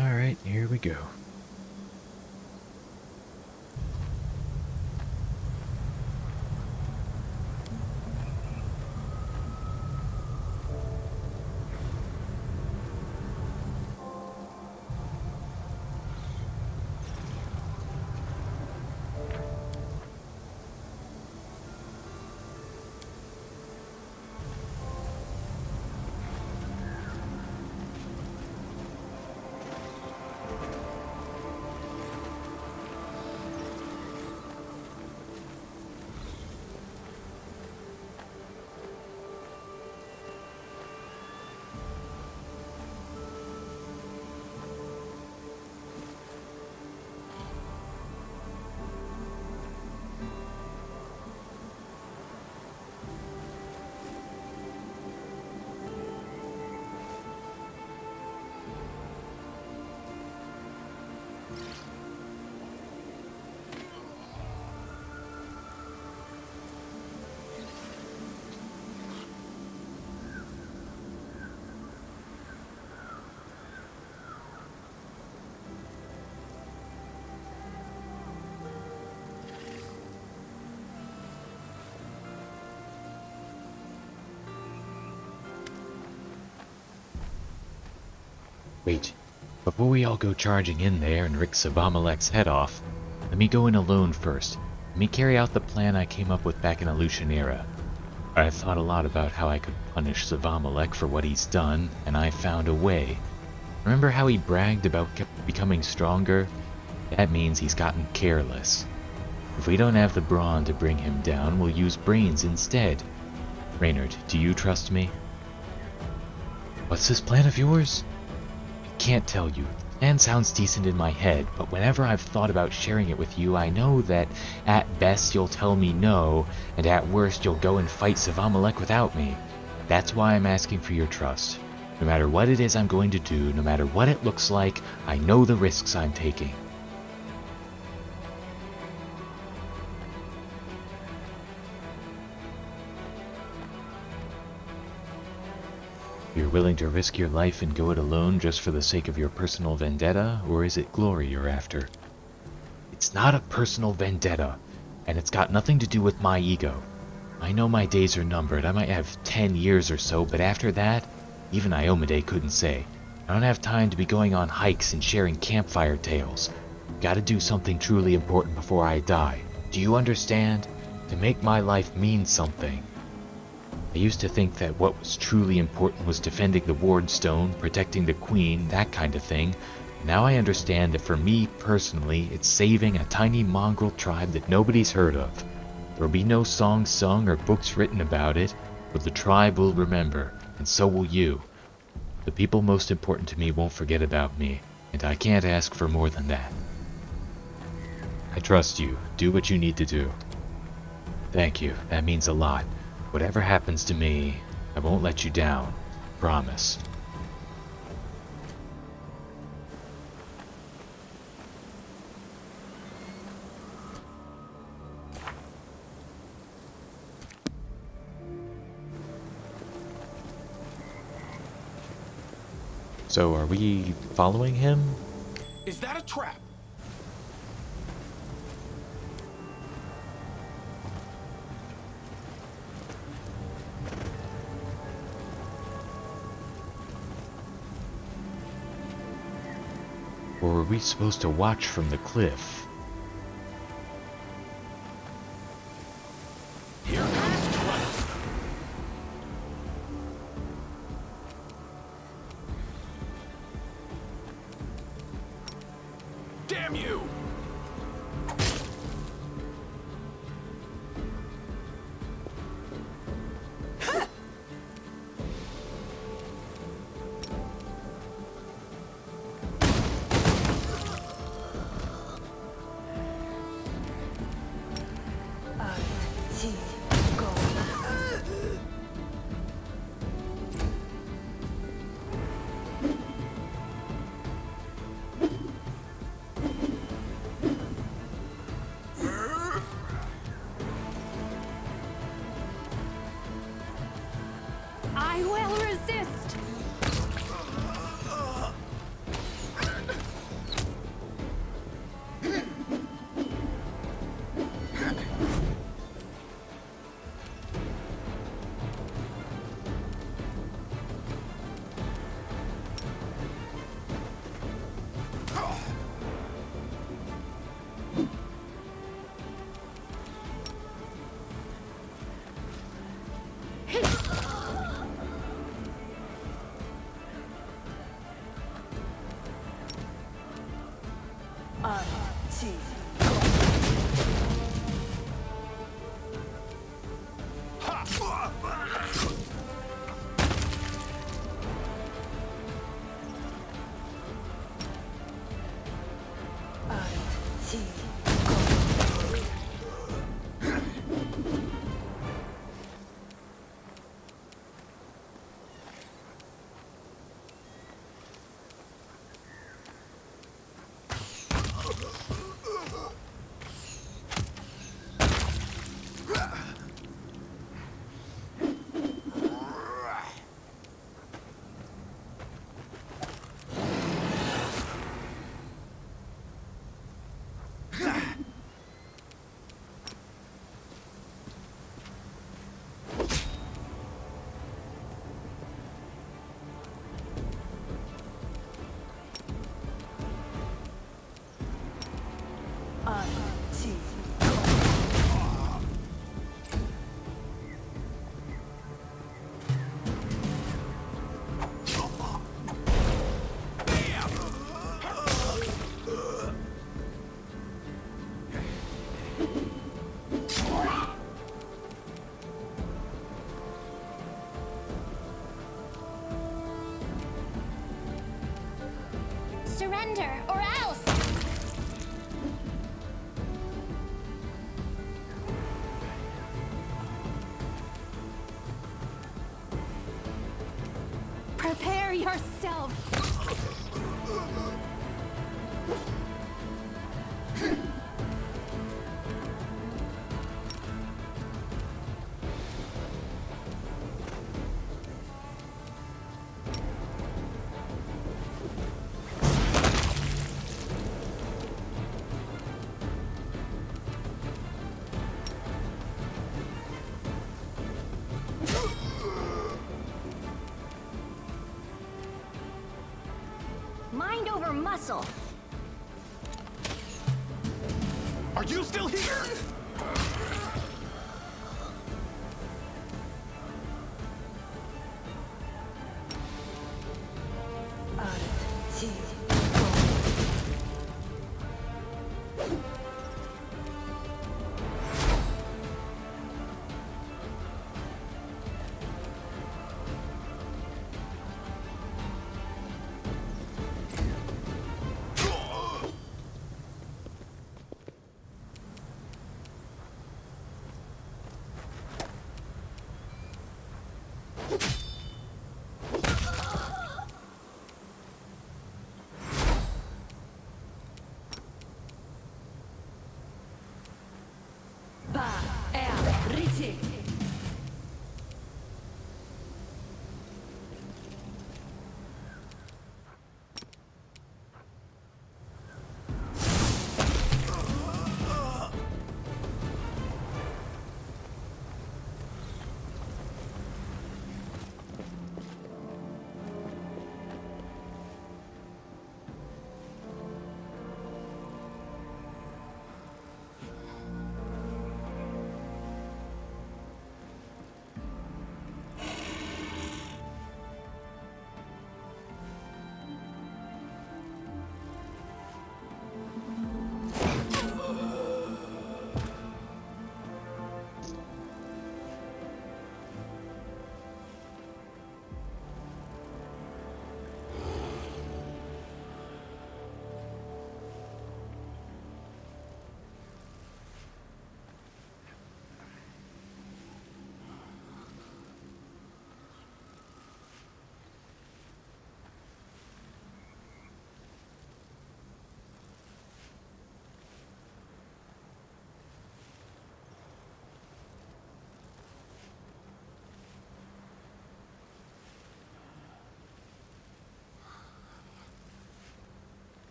Alright, here we go. Wait, before we all go charging in there and rip Savamalek's head off, let me go in alone first. Let me carry out the plan I came up with back in Alushanera. I've thought a lot about how I could punish Savamalek for what he's done, and I found a way. Remember how he bragged about becoming stronger? That means he's gotten careless. If we don't have the brawn to bring him down, we'll use brains instead. Reynard, do you trust me? What's this plan of yours? Can't tell you. The plan sounds decent in my head, but whenever I've thought about sharing it with you, I know that at best you'll tell me no, and at worst you'll go and fight Savamalek without me. That's why I'm asking for your trust. No matter what it is I'm going to do, no matter what it looks like, I know the risks I'm taking. You're willing to risk your life and go it alone just for the sake of your personal vendetta, or is it glory you're after? It's not a personal vendetta, and it's got nothing to do with my ego. I know my days are numbered. I might have 10 years or so, but after that, even Iomade couldn't say. I don't have time to be going on hikes and sharing campfire tales. Gotta do something truly important before I die. Do you understand? To make my life mean something. I used to think that what was truly important was defending the Ward Stone, protecting the Queen, that kind of thing. Now I understand that for me personally, it's saving a tiny mongrel tribe that nobody's heard of. There'll be no songs sung or books written about it, but the tribe will remember, and so will you. The people most important to me won't forget about me, and I can't ask for more than that. I trust you. Do what you need to do. Thank you. That means a lot. Whatever happens to me, I won't let you down. Promise. So, are we following him? Is that a trap? Or were we supposed to watch from the cliff? Here comes trouble. Damn you! I will resist! Surrender, or else! Prepare yourself! Mind over muscle. Are you still here?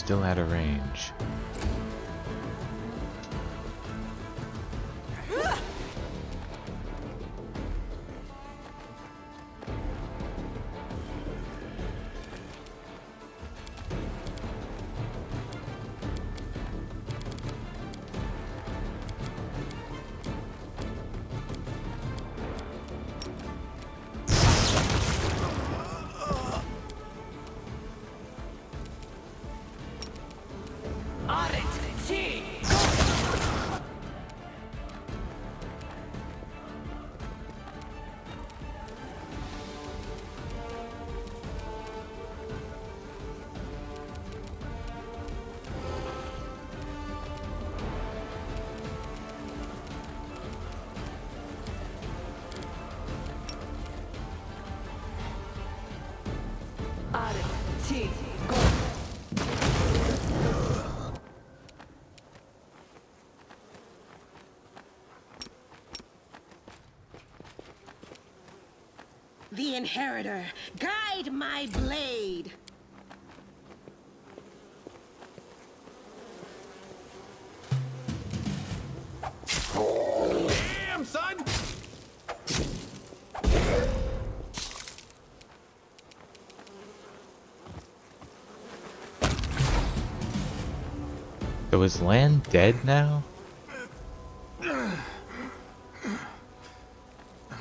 still out of range. The Inheritor, guide my blade. Damn, son! So is Lann dead now? I'm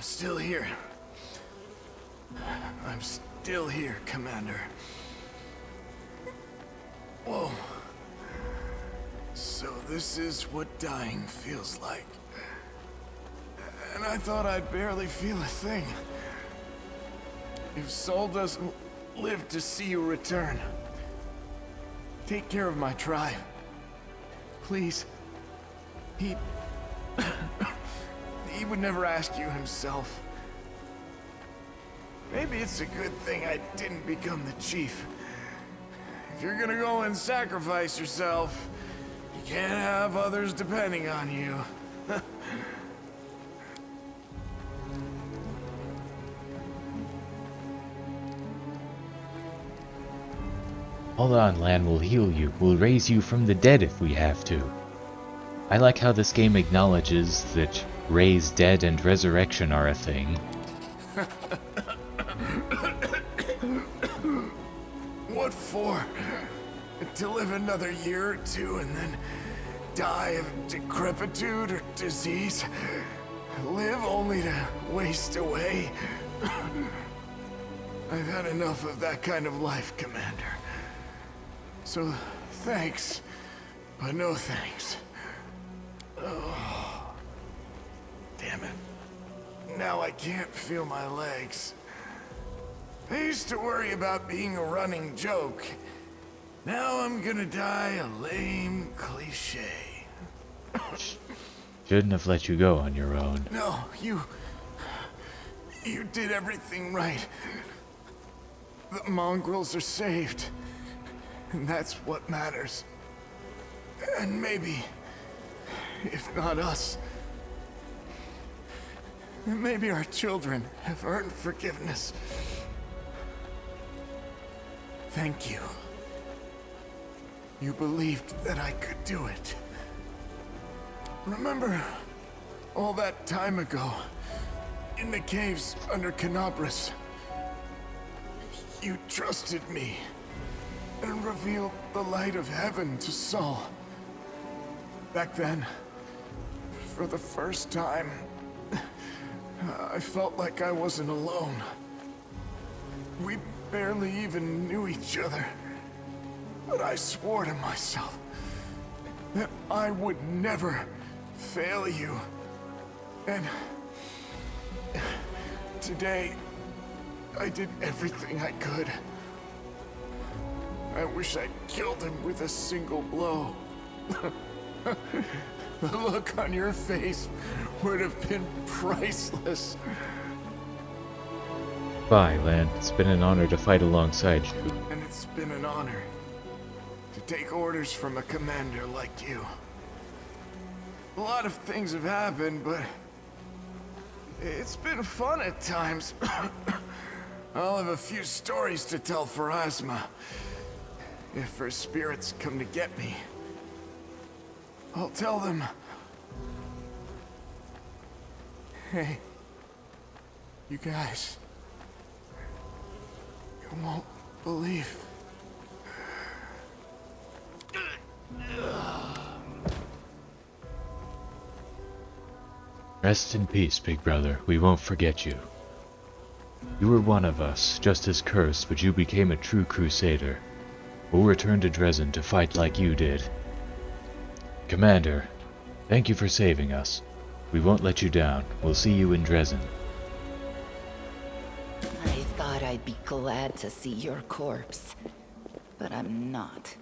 still here. I'm still here, Commander. Whoa. So this is what dying feels like. And I thought I'd barely feel a thing. If Sol doesn't live to see you return, take care of my tribe. Please. He would never ask you himself. Maybe it's a good thing I didn't become the chief. If you're gonna go and sacrifice yourself, you can't have others depending on you. Hold on, Lann, we'll heal you. We'll raise you from the dead if we have to. I like how this game acknowledges that raise dead and resurrection are a thing. What for? To live another year or two and then die of decrepitude or disease? Live only to waste away? I've had enough of that kind of life, Commander. So, thanks, but no thanks. Oh, damn it. Now I can't feel my legs. I used to worry about being a running joke. Now I'm gonna die a lame cliche. Shouldn't have let you go on your own. No, you did everything right. The mongrels are saved. And that's what matters. And maybe, if not us, maybe our children have earned forgiveness. Thank you. You believed that I could do it. Remember all that time ago, in the caves under Canobras? You trusted me and revealed the light of heaven to Sol. Back then, for the first time, I felt like I wasn't alone. We barely even knew each other, but I swore to myself that I would never fail you. And today, I did everything I could. I wish I'd killed him with a single blow. The look on your face would have been priceless. Bye, Lann. It's been an honor to fight alongside you. And it's been an honor to take orders from a commander like you. A lot of things have happened, but it's been fun at times. I'll have a few stories to tell for Asma. If her spirits come to get me, I'll tell them. Hey, you guys. You won't believe. Rest in peace, big brother. We won't forget you. You were one of us, just as cursed, but you became a true crusader. We'll return to Dresden to fight like you did. Commander, thank you for saving us. We won't let you down. We'll see you in Dresden. I thought I'd be glad to see your corpse, but I'm not.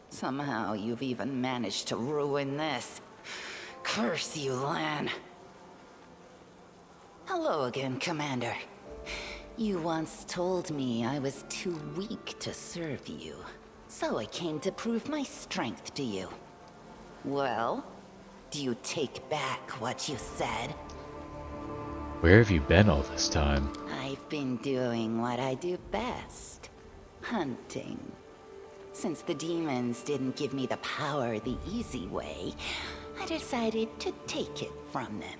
Somehow you've even managed to ruin this. Curse you, Lann. Hello again, Commander. You once told me I was too weak to serve you, so I came to prove my strength to you. Well, do you take back what you said? Where have you been all this time? I've been doing what I do best. Hunting. Since the demons didn't give me the power the easy way, I decided to take it from them.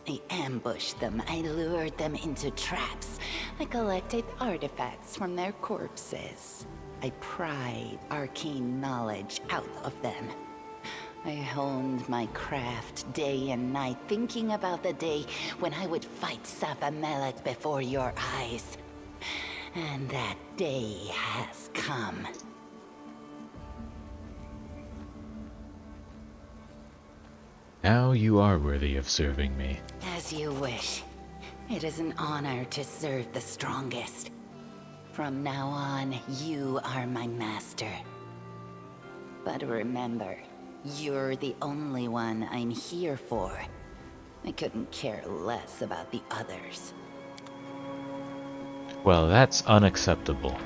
I ambushed them, I lured them into traps, I collected artifacts from their corpses. I pried arcane knowledge out of them. I honed my craft day and night, thinking about the day when I would fight Safamelech before your eyes. And that day has come. Now you are worthy of serving me. As you wish. It is an honor to serve the strongest. From now on, you are my master. But remember, you're the only one I'm here for. I couldn't care less about the others. Well, that's unacceptable.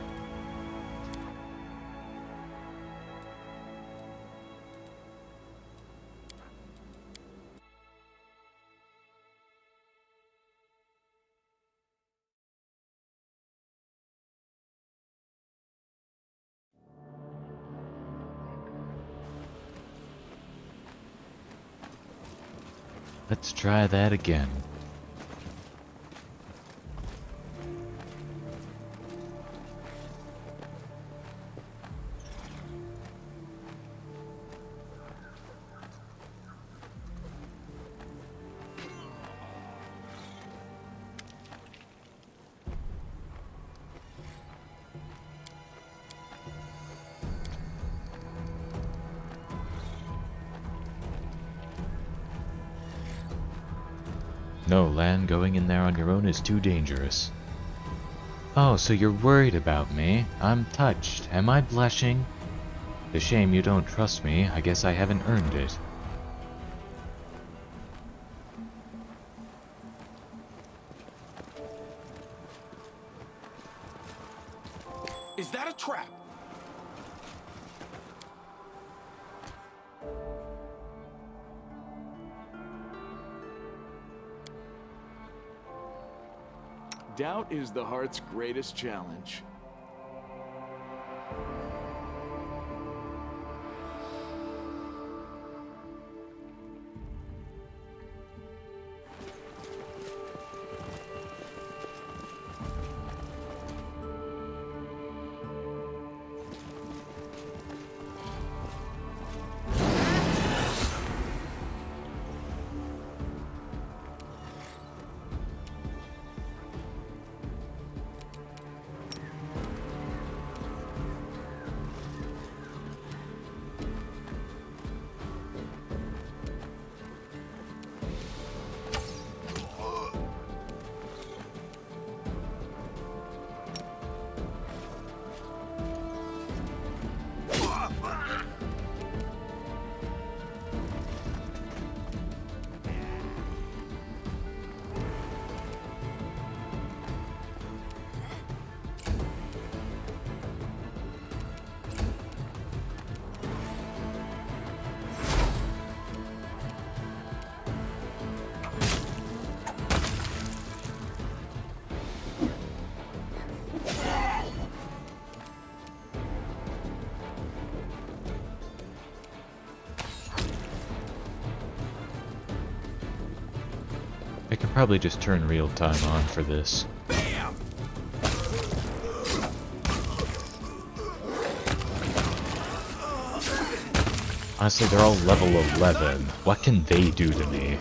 Let's try that again. No, Lann, going in there on your own is too dangerous. Oh, so you're worried about me? I'm touched. Am I blushing? It's a shame you don't trust me. I guess I haven't earned it. Is that a trap? Doubt is the heart's greatest challenge. I can probably just turn real time on for this. Bam! Honestly, they're all level 11. What can they do to me?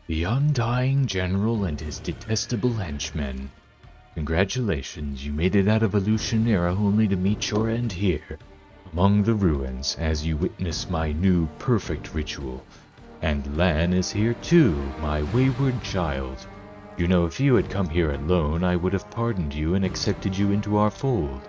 The Undying General and his detestable henchmen. Congratulations, you made it out of Illusionera only to meet your end here, among the ruins, as you witness my new perfect ritual. And Lann is here too, my wayward child. You know, if you had come here alone, I would have pardoned you and accepted you into our fold.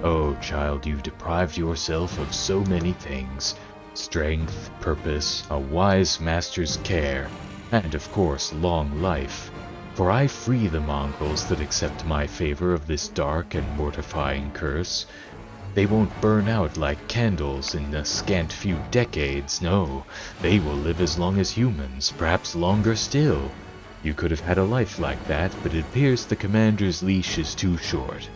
Oh, child, you've deprived yourself of so many things. Strength, purpose, a wise master's care, and of course, long life. For I free the mongrels that accept my favor of this dark and mortifying curse. They won't burn out like candles in a scant few decades, no. They will live as long as humans, perhaps longer still. You could have had a life like that, but it appears the commander's leash is too short.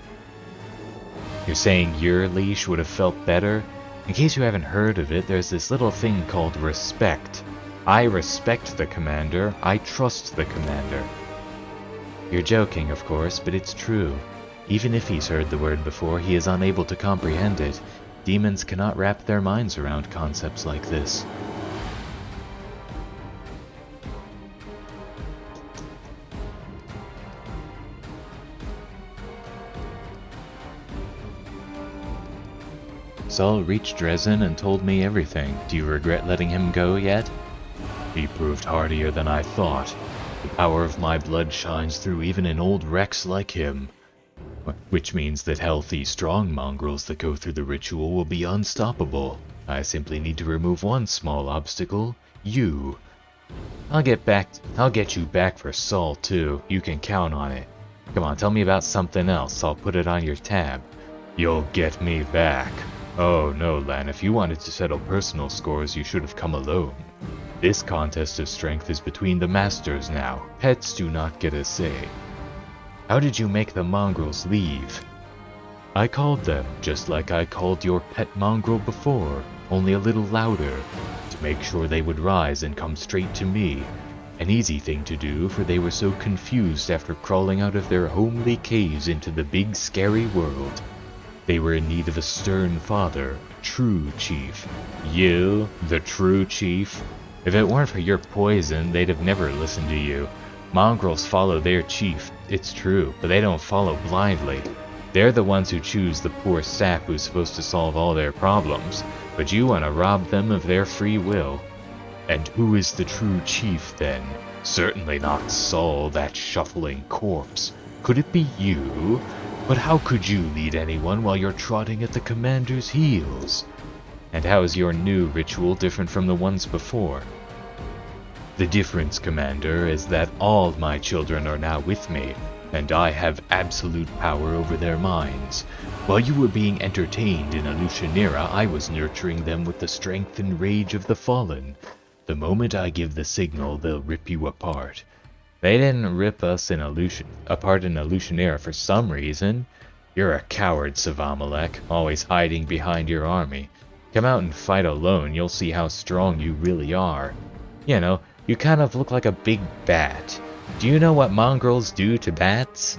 You're saying your leash would have felt better? In case you haven't heard of it, there's this little thing called respect. I respect the commander. I trust the commander. You're joking, of course, but it's true. Even if he's heard the word before, he is unable to comprehend it. Demons cannot wrap their minds around concepts like this. Saul reached Dresden and told me everything. Do you regret letting him go yet? He proved hardier than I thought. The power of my blood shines through even in old wrecks like him. Which means that healthy, strong mongrels that go through the ritual will be unstoppable. I simply need to remove one small obstacle, you. I'll get you back for Saul too. You can count on it. Come on, tell me about something else. I'll put it on your tab. You'll get me back. Oh no, Lann, if you wanted to settle personal scores, you should have come alone. This contest of strength is between the masters now. Pets do not get a say. How did you make the mongrels leave? I called them, just like I called your pet mongrel before, only a little louder, to make sure they would rise and come straight to me. An easy thing to do, for they were so confused after crawling out of their homely caves into the big scary world. They were in need of a stern father, a true chief. You, the true chief? If it weren't for your poison, they'd have never listened to you. Mongrels follow their chief, it's true, but they don't follow blindly. They're the ones who choose the poor sap who's supposed to solve all their problems, but you want to rob them of their free will. And who is the true chief, then? Certainly not Saul, that shuffling corpse. Could it be you? But how could you lead anyone while you're trotting at the commander's heels? And how is your new ritual different from the ones before? The difference, Commander, is that all my children are now with me, and I have absolute power over their minds. While you were being entertained in Illusionera, I was nurturing them with the strength and rage of the Fallen. The moment I give the signal, they'll rip you apart. They didn't rip us apart in Illusionera for some reason. You're a coward, Savamalek, always hiding behind your army. Come out and fight alone, you'll see how strong you really are. You know, you kind of look like a big bat. Do you know what mongrels do to bats?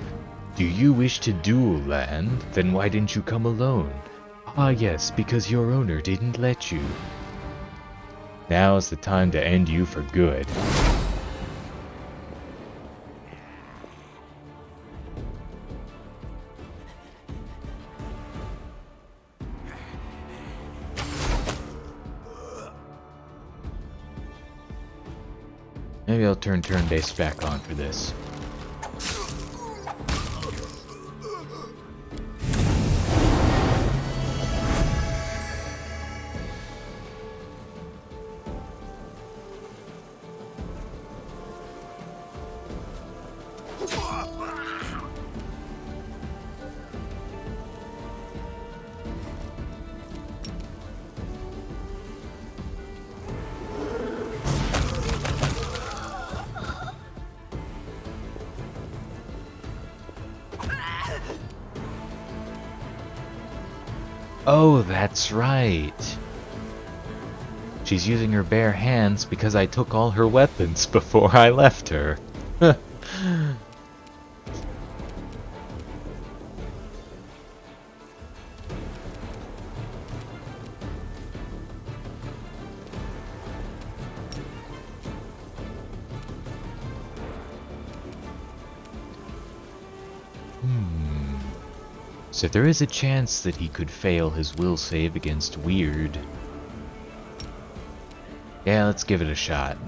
Do you wish to duel, Lann? Then why didn't you come alone? Ah yes, because your owner didn't let you. Now's the time to end you for good. Maybe I'll turn turn-based back on for this. Oh, that's right. She's using her bare hands because I took all her weapons before I left her. So there is a chance that he could fail his will save against Weird. Yeah, let's give it a shot.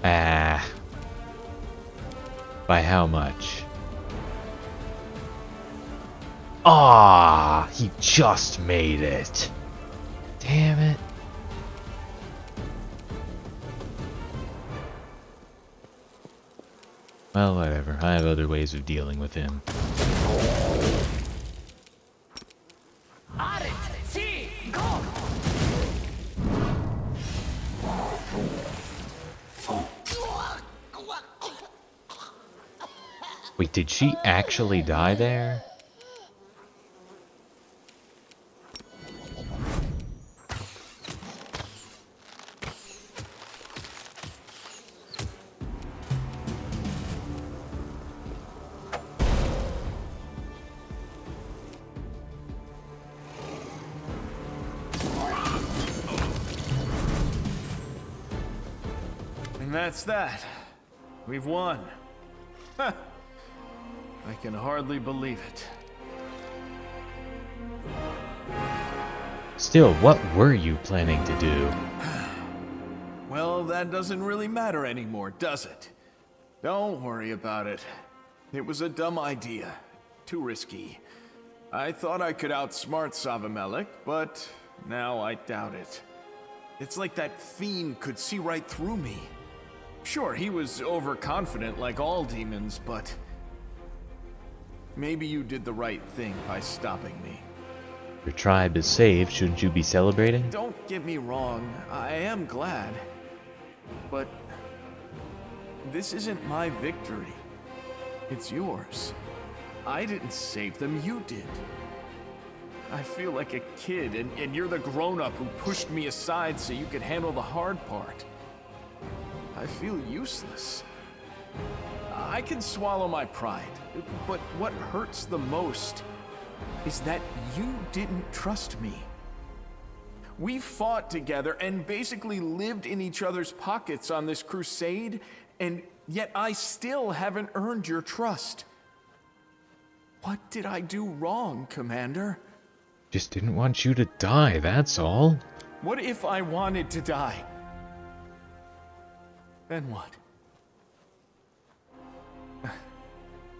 Ah. By how much? Ah, he just made it. Damn it. Well, whatever. I have other ways of dealing with him. Wait, did she actually die there? And that's that. We've won. Huh. I can hardly believe it. Still, what were you planning to do? Well, that doesn't really matter anymore, does it? Don't worry about it. It was a dumb idea. Too risky. I thought I could outsmart Savimelech, but now I doubt it. It's like that fiend could see right through me. Sure, he was overconfident like all demons, but maybe you did the right thing by stopping me. Your tribe is saved, shouldn't you be celebrating? Don't get me wrong, I am glad. But this isn't my victory. It's yours. I didn't save them, you did. I feel like a kid, and you're the grown-up who pushed me aside so you could handle the hard part. I feel useless. I can swallow my pride, but what hurts the most is that you didn't trust me. We fought together and basically lived in each other's pockets on this crusade, and yet I still haven't earned your trust. What did I do wrong, Commander? Just didn't want you to die, that's all. What if I wanted to die? Then what?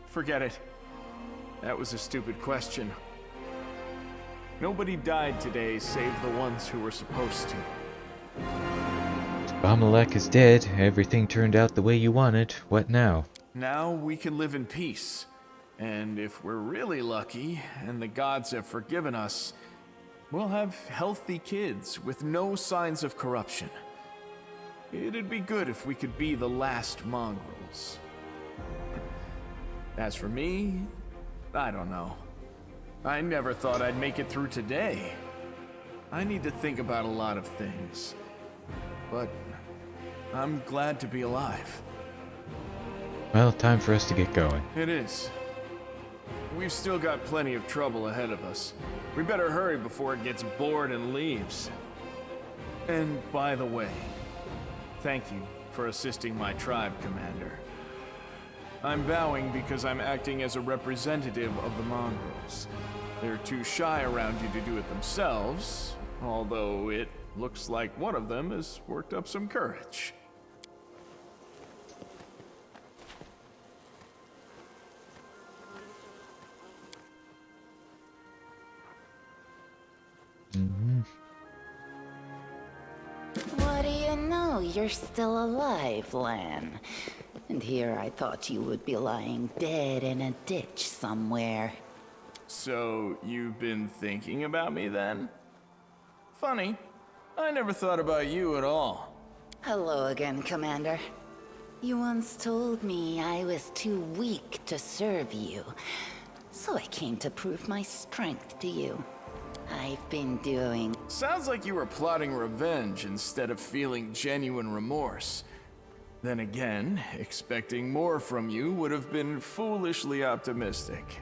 Forget it. That was a stupid question. Nobody died today save the ones who were supposed to. Savimelech is dead. Everything turned out the way you wanted. What now? Now we can live in peace. And if we're really lucky, and the gods have forgiven us, we'll have healthy kids with no signs of corruption. It'd be good if we could be the last mongrels. As for me, I don't know. I never thought I'd make it through today. I need to think about a lot of things. But I'm glad to be alive. Well, time for us to get going. It is. We've still got plenty of trouble ahead of us. We better hurry before it gets bored and leaves. And by the way, thank you for assisting my tribe, Commander. I'm bowing because I'm acting as a representative of the mongrels. They're too shy around you to do it themselves, although it looks like one of them has worked up some courage. What do you know? You're still alive, Lann. And here I thought you would be lying dead in a ditch somewhere. So, you've been thinking about me then? Funny. I never thought about you at all. Hello again, Commander. You once told me I was too weak to serve you, so I came to prove my strength to you. I've been doing... Sounds like you were plotting revenge instead of feeling genuine remorse. Then again, expecting more from you would have been foolishly optimistic.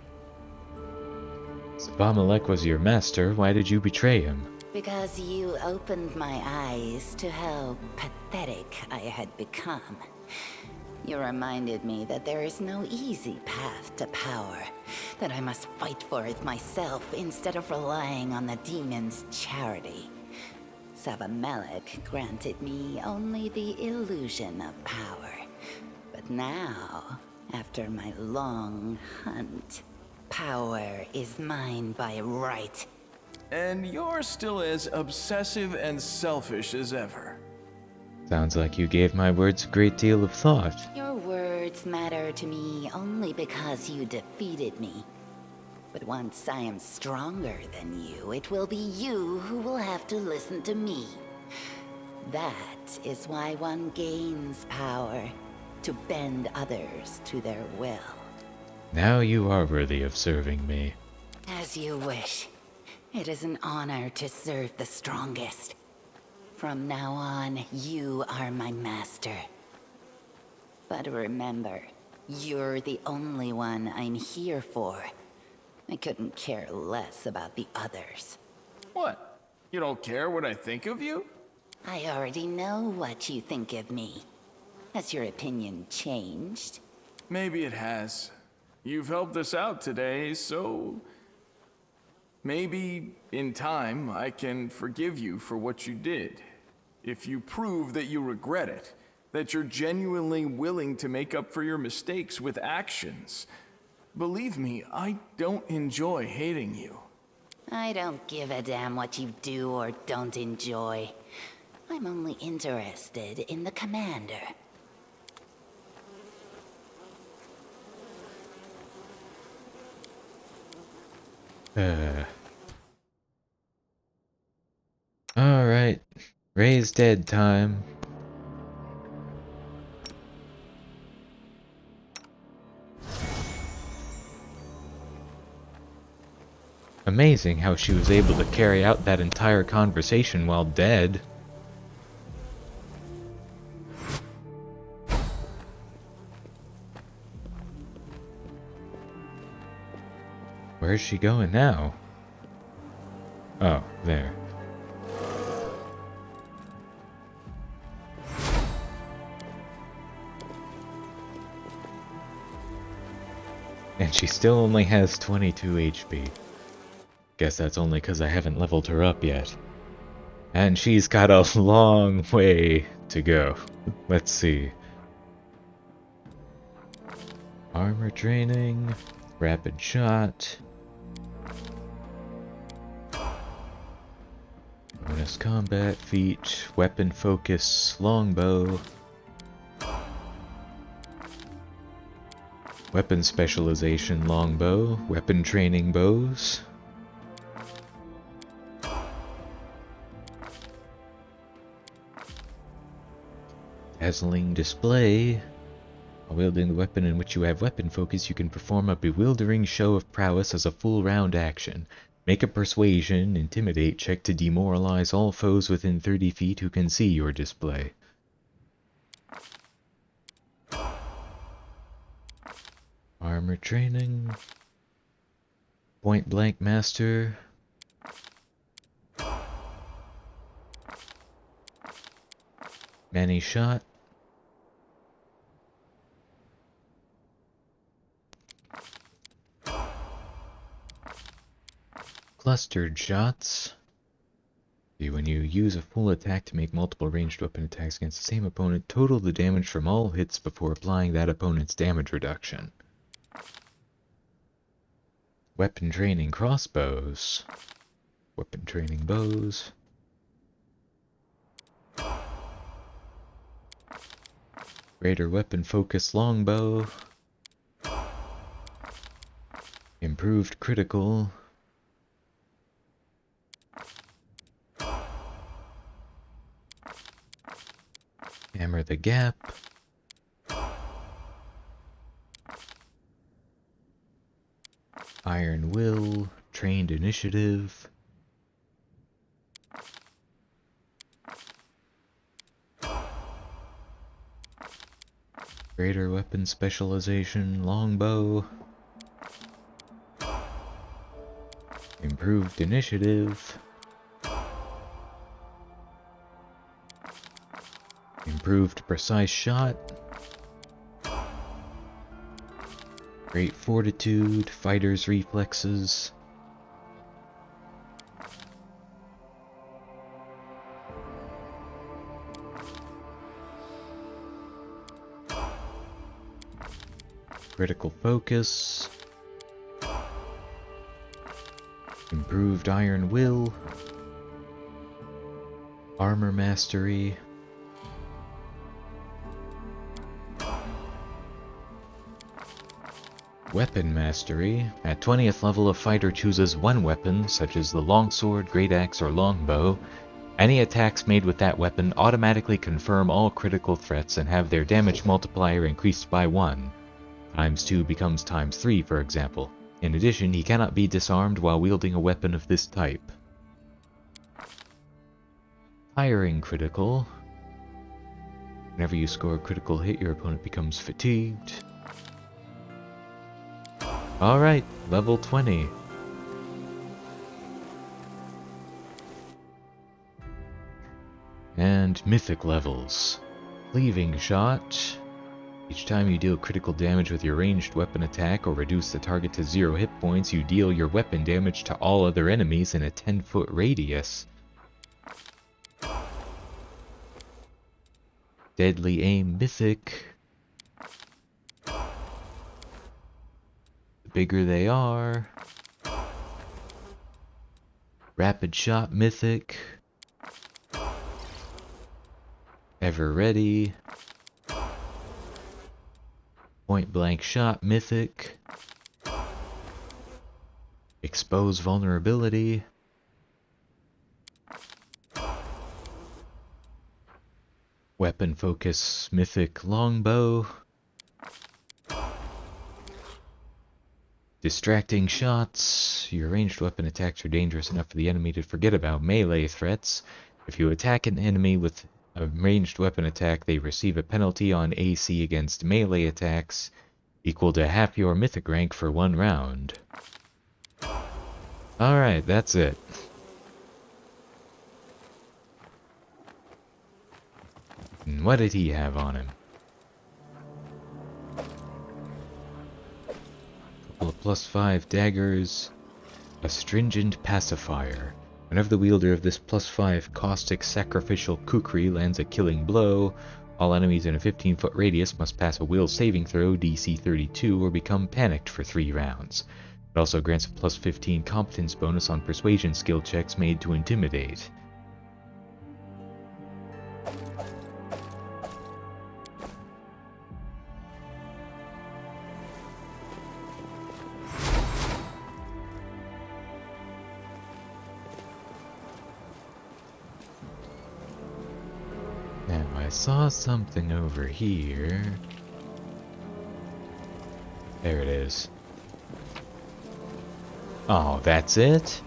Zabamalek was your master, why did you betray him? Because you opened my eyes to how pathetic I had become. You reminded me that there is no easy path to power, that I must fight for it myself instead of relying on the demon's charity. Zabamalek granted me only the illusion of power. But now, after my long hunt, power is mine by right. And you're still as obsessive and selfish as ever. Sounds like you gave my words a great deal of thought. Your words matter to me only because you defeated me. But once I am stronger than you, it will be you who will have to listen to me. That is why one gains power, to bend others to their will. Now you are worthy of serving me. As you wish. It is an honor to serve the strongest. From now on, you are my master. But remember, you're the only one I'm here for. I couldn't care less about the others. What? You don't care what I think of you? I already know what you think of me. Has your opinion changed? Maybe it has. You've helped us out today, so... maybe, in time, I can forgive you for what you did. If you prove that you regret it, that you're genuinely willing to make up for your mistakes with actions. Believe me, I don't enjoy hating you. I don't give a damn what you do or don't enjoy. I'm only interested in the commander. Alright. Ray's dead time. Amazing how she was able to carry out that entire conversation while dead. Where's she going now? Oh, there. And she still only has 22 HP. Guess that's only because I haven't leveled her up yet. And she's got a long way to go. Let's see. Armor training, rapid shot, bonus combat feat, weapon focus, longbow, weapon specialization, longbow, weapon training bows. Dazzling display. While wielding the weapon in which you have weapon focus, you can perform a bewildering show of prowess as a full round action. Make a persuasion, intimidate check to demoralize all foes within 30 feet who can see your display. Armor training. Point blank master. Many shot. Clustered shots. When you use a full attack to make multiple ranged weapon attacks against the same opponent, total the damage from all hits before applying that opponent's damage reduction. Weapon training crossbows. Weapon training bows. Greater weapon focus longbow. Improved critical. Hammer the gap. Iron Will, Trained Initiative. Greater Weapon Specialization, Longbow. Improved Initiative. Improved Precise Shot. Great Fortitude, Fighter's Reflexes. Critical Focus. Improved Iron Will. Armor Mastery. Weapon Mastery. At 20th level, a fighter chooses one weapon, such as the longsword, great axe, or longbow. Any attacks made with that weapon automatically confirm all critical threats and have their damage multiplier increased by 1. Times 2 becomes times 3, for example. In addition, he cannot be disarmed while wielding a weapon of this type. Tiring Critical. Whenever you score a critical hit, your opponent becomes fatigued. Alright, level 20. And Mythic levels. Cleaving Shot. Each time you deal critical damage with your ranged weapon attack or reduce the target to 0 hit points, you deal your weapon damage to all other enemies in a 10-foot radius. Deadly Aim Mythic. The bigger they are. Rapid Shot Mythic. Ever Ready. Point Blank Shot Mythic. Expose Vulnerability. Weapon Focus Mythic Longbow. Distracting Shots. Your ranged weapon attacks are dangerous enough for the enemy to forget about melee threats. If you attack an enemy with a ranged weapon attack, they receive a penalty on AC against melee attacks equal to half your mythic rank for 1 round. Alright, that's it. And what did he have on him? Couple of +5 daggers. Astringent Pacifier. Whenever the wielder of this +5 caustic sacrificial kukri lands a killing blow, all enemies in a 15-foot radius must pass a will saving throw DC 32 or become panicked for 3 rounds. It also grants a +15 competence bonus on persuasion skill checks made to intimidate. Now, I saw something over here. There it is. Oh, that's it?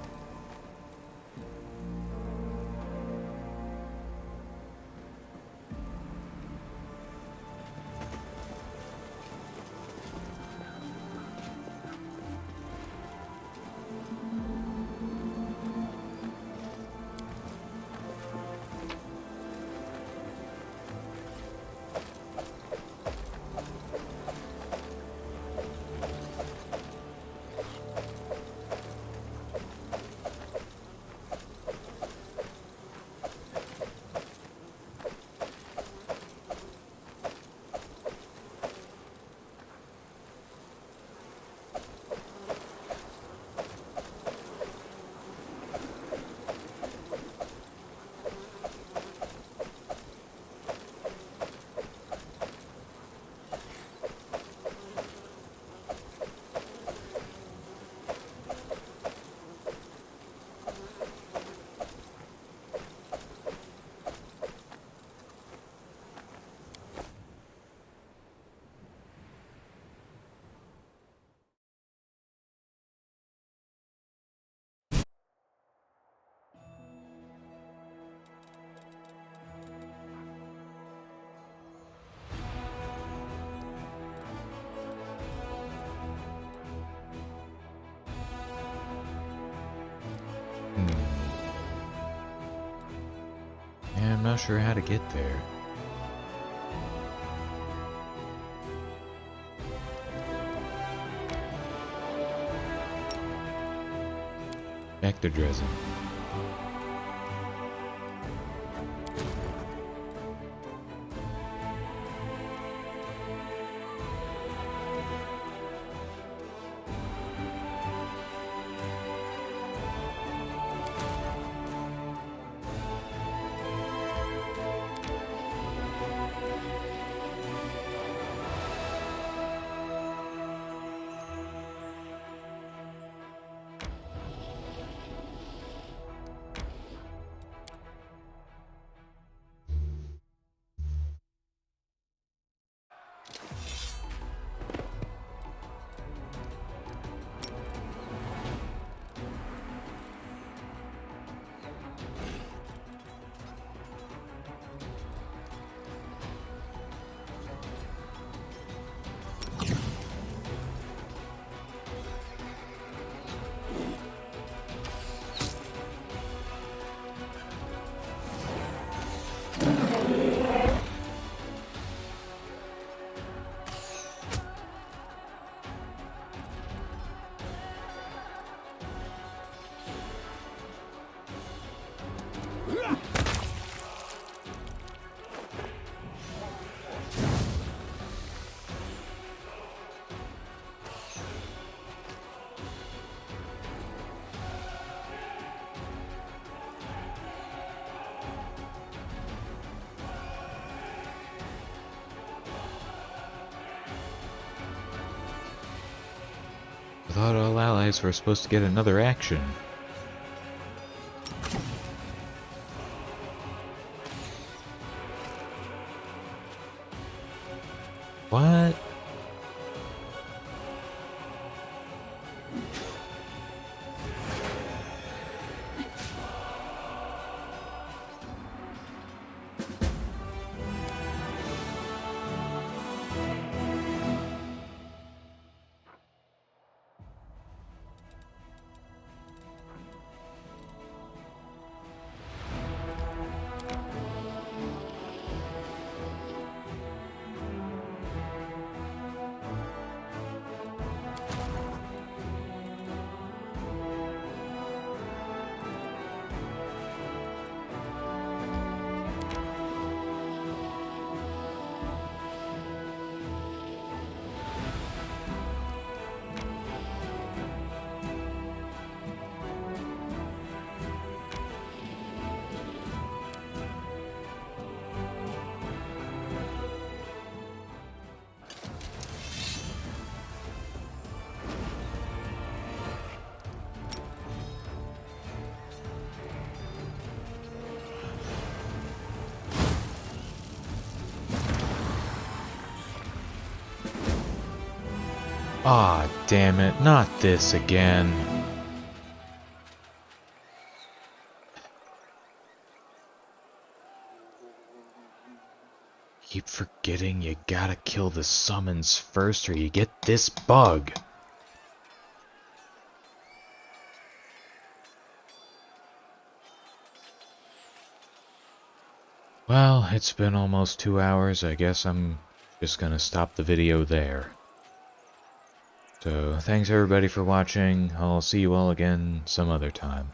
Yeah, I'm not sure how to get there. Back to Dresden. I thought all allies were supposed to get another action. What? Ah, damn it, not this again. Keep forgetting you gotta kill the summons first or you get this bug. Well, it's been almost 2 hours. I guess I'm just gonna stop the video there. So, thanks everybody for watching. I'll see you all again some other time.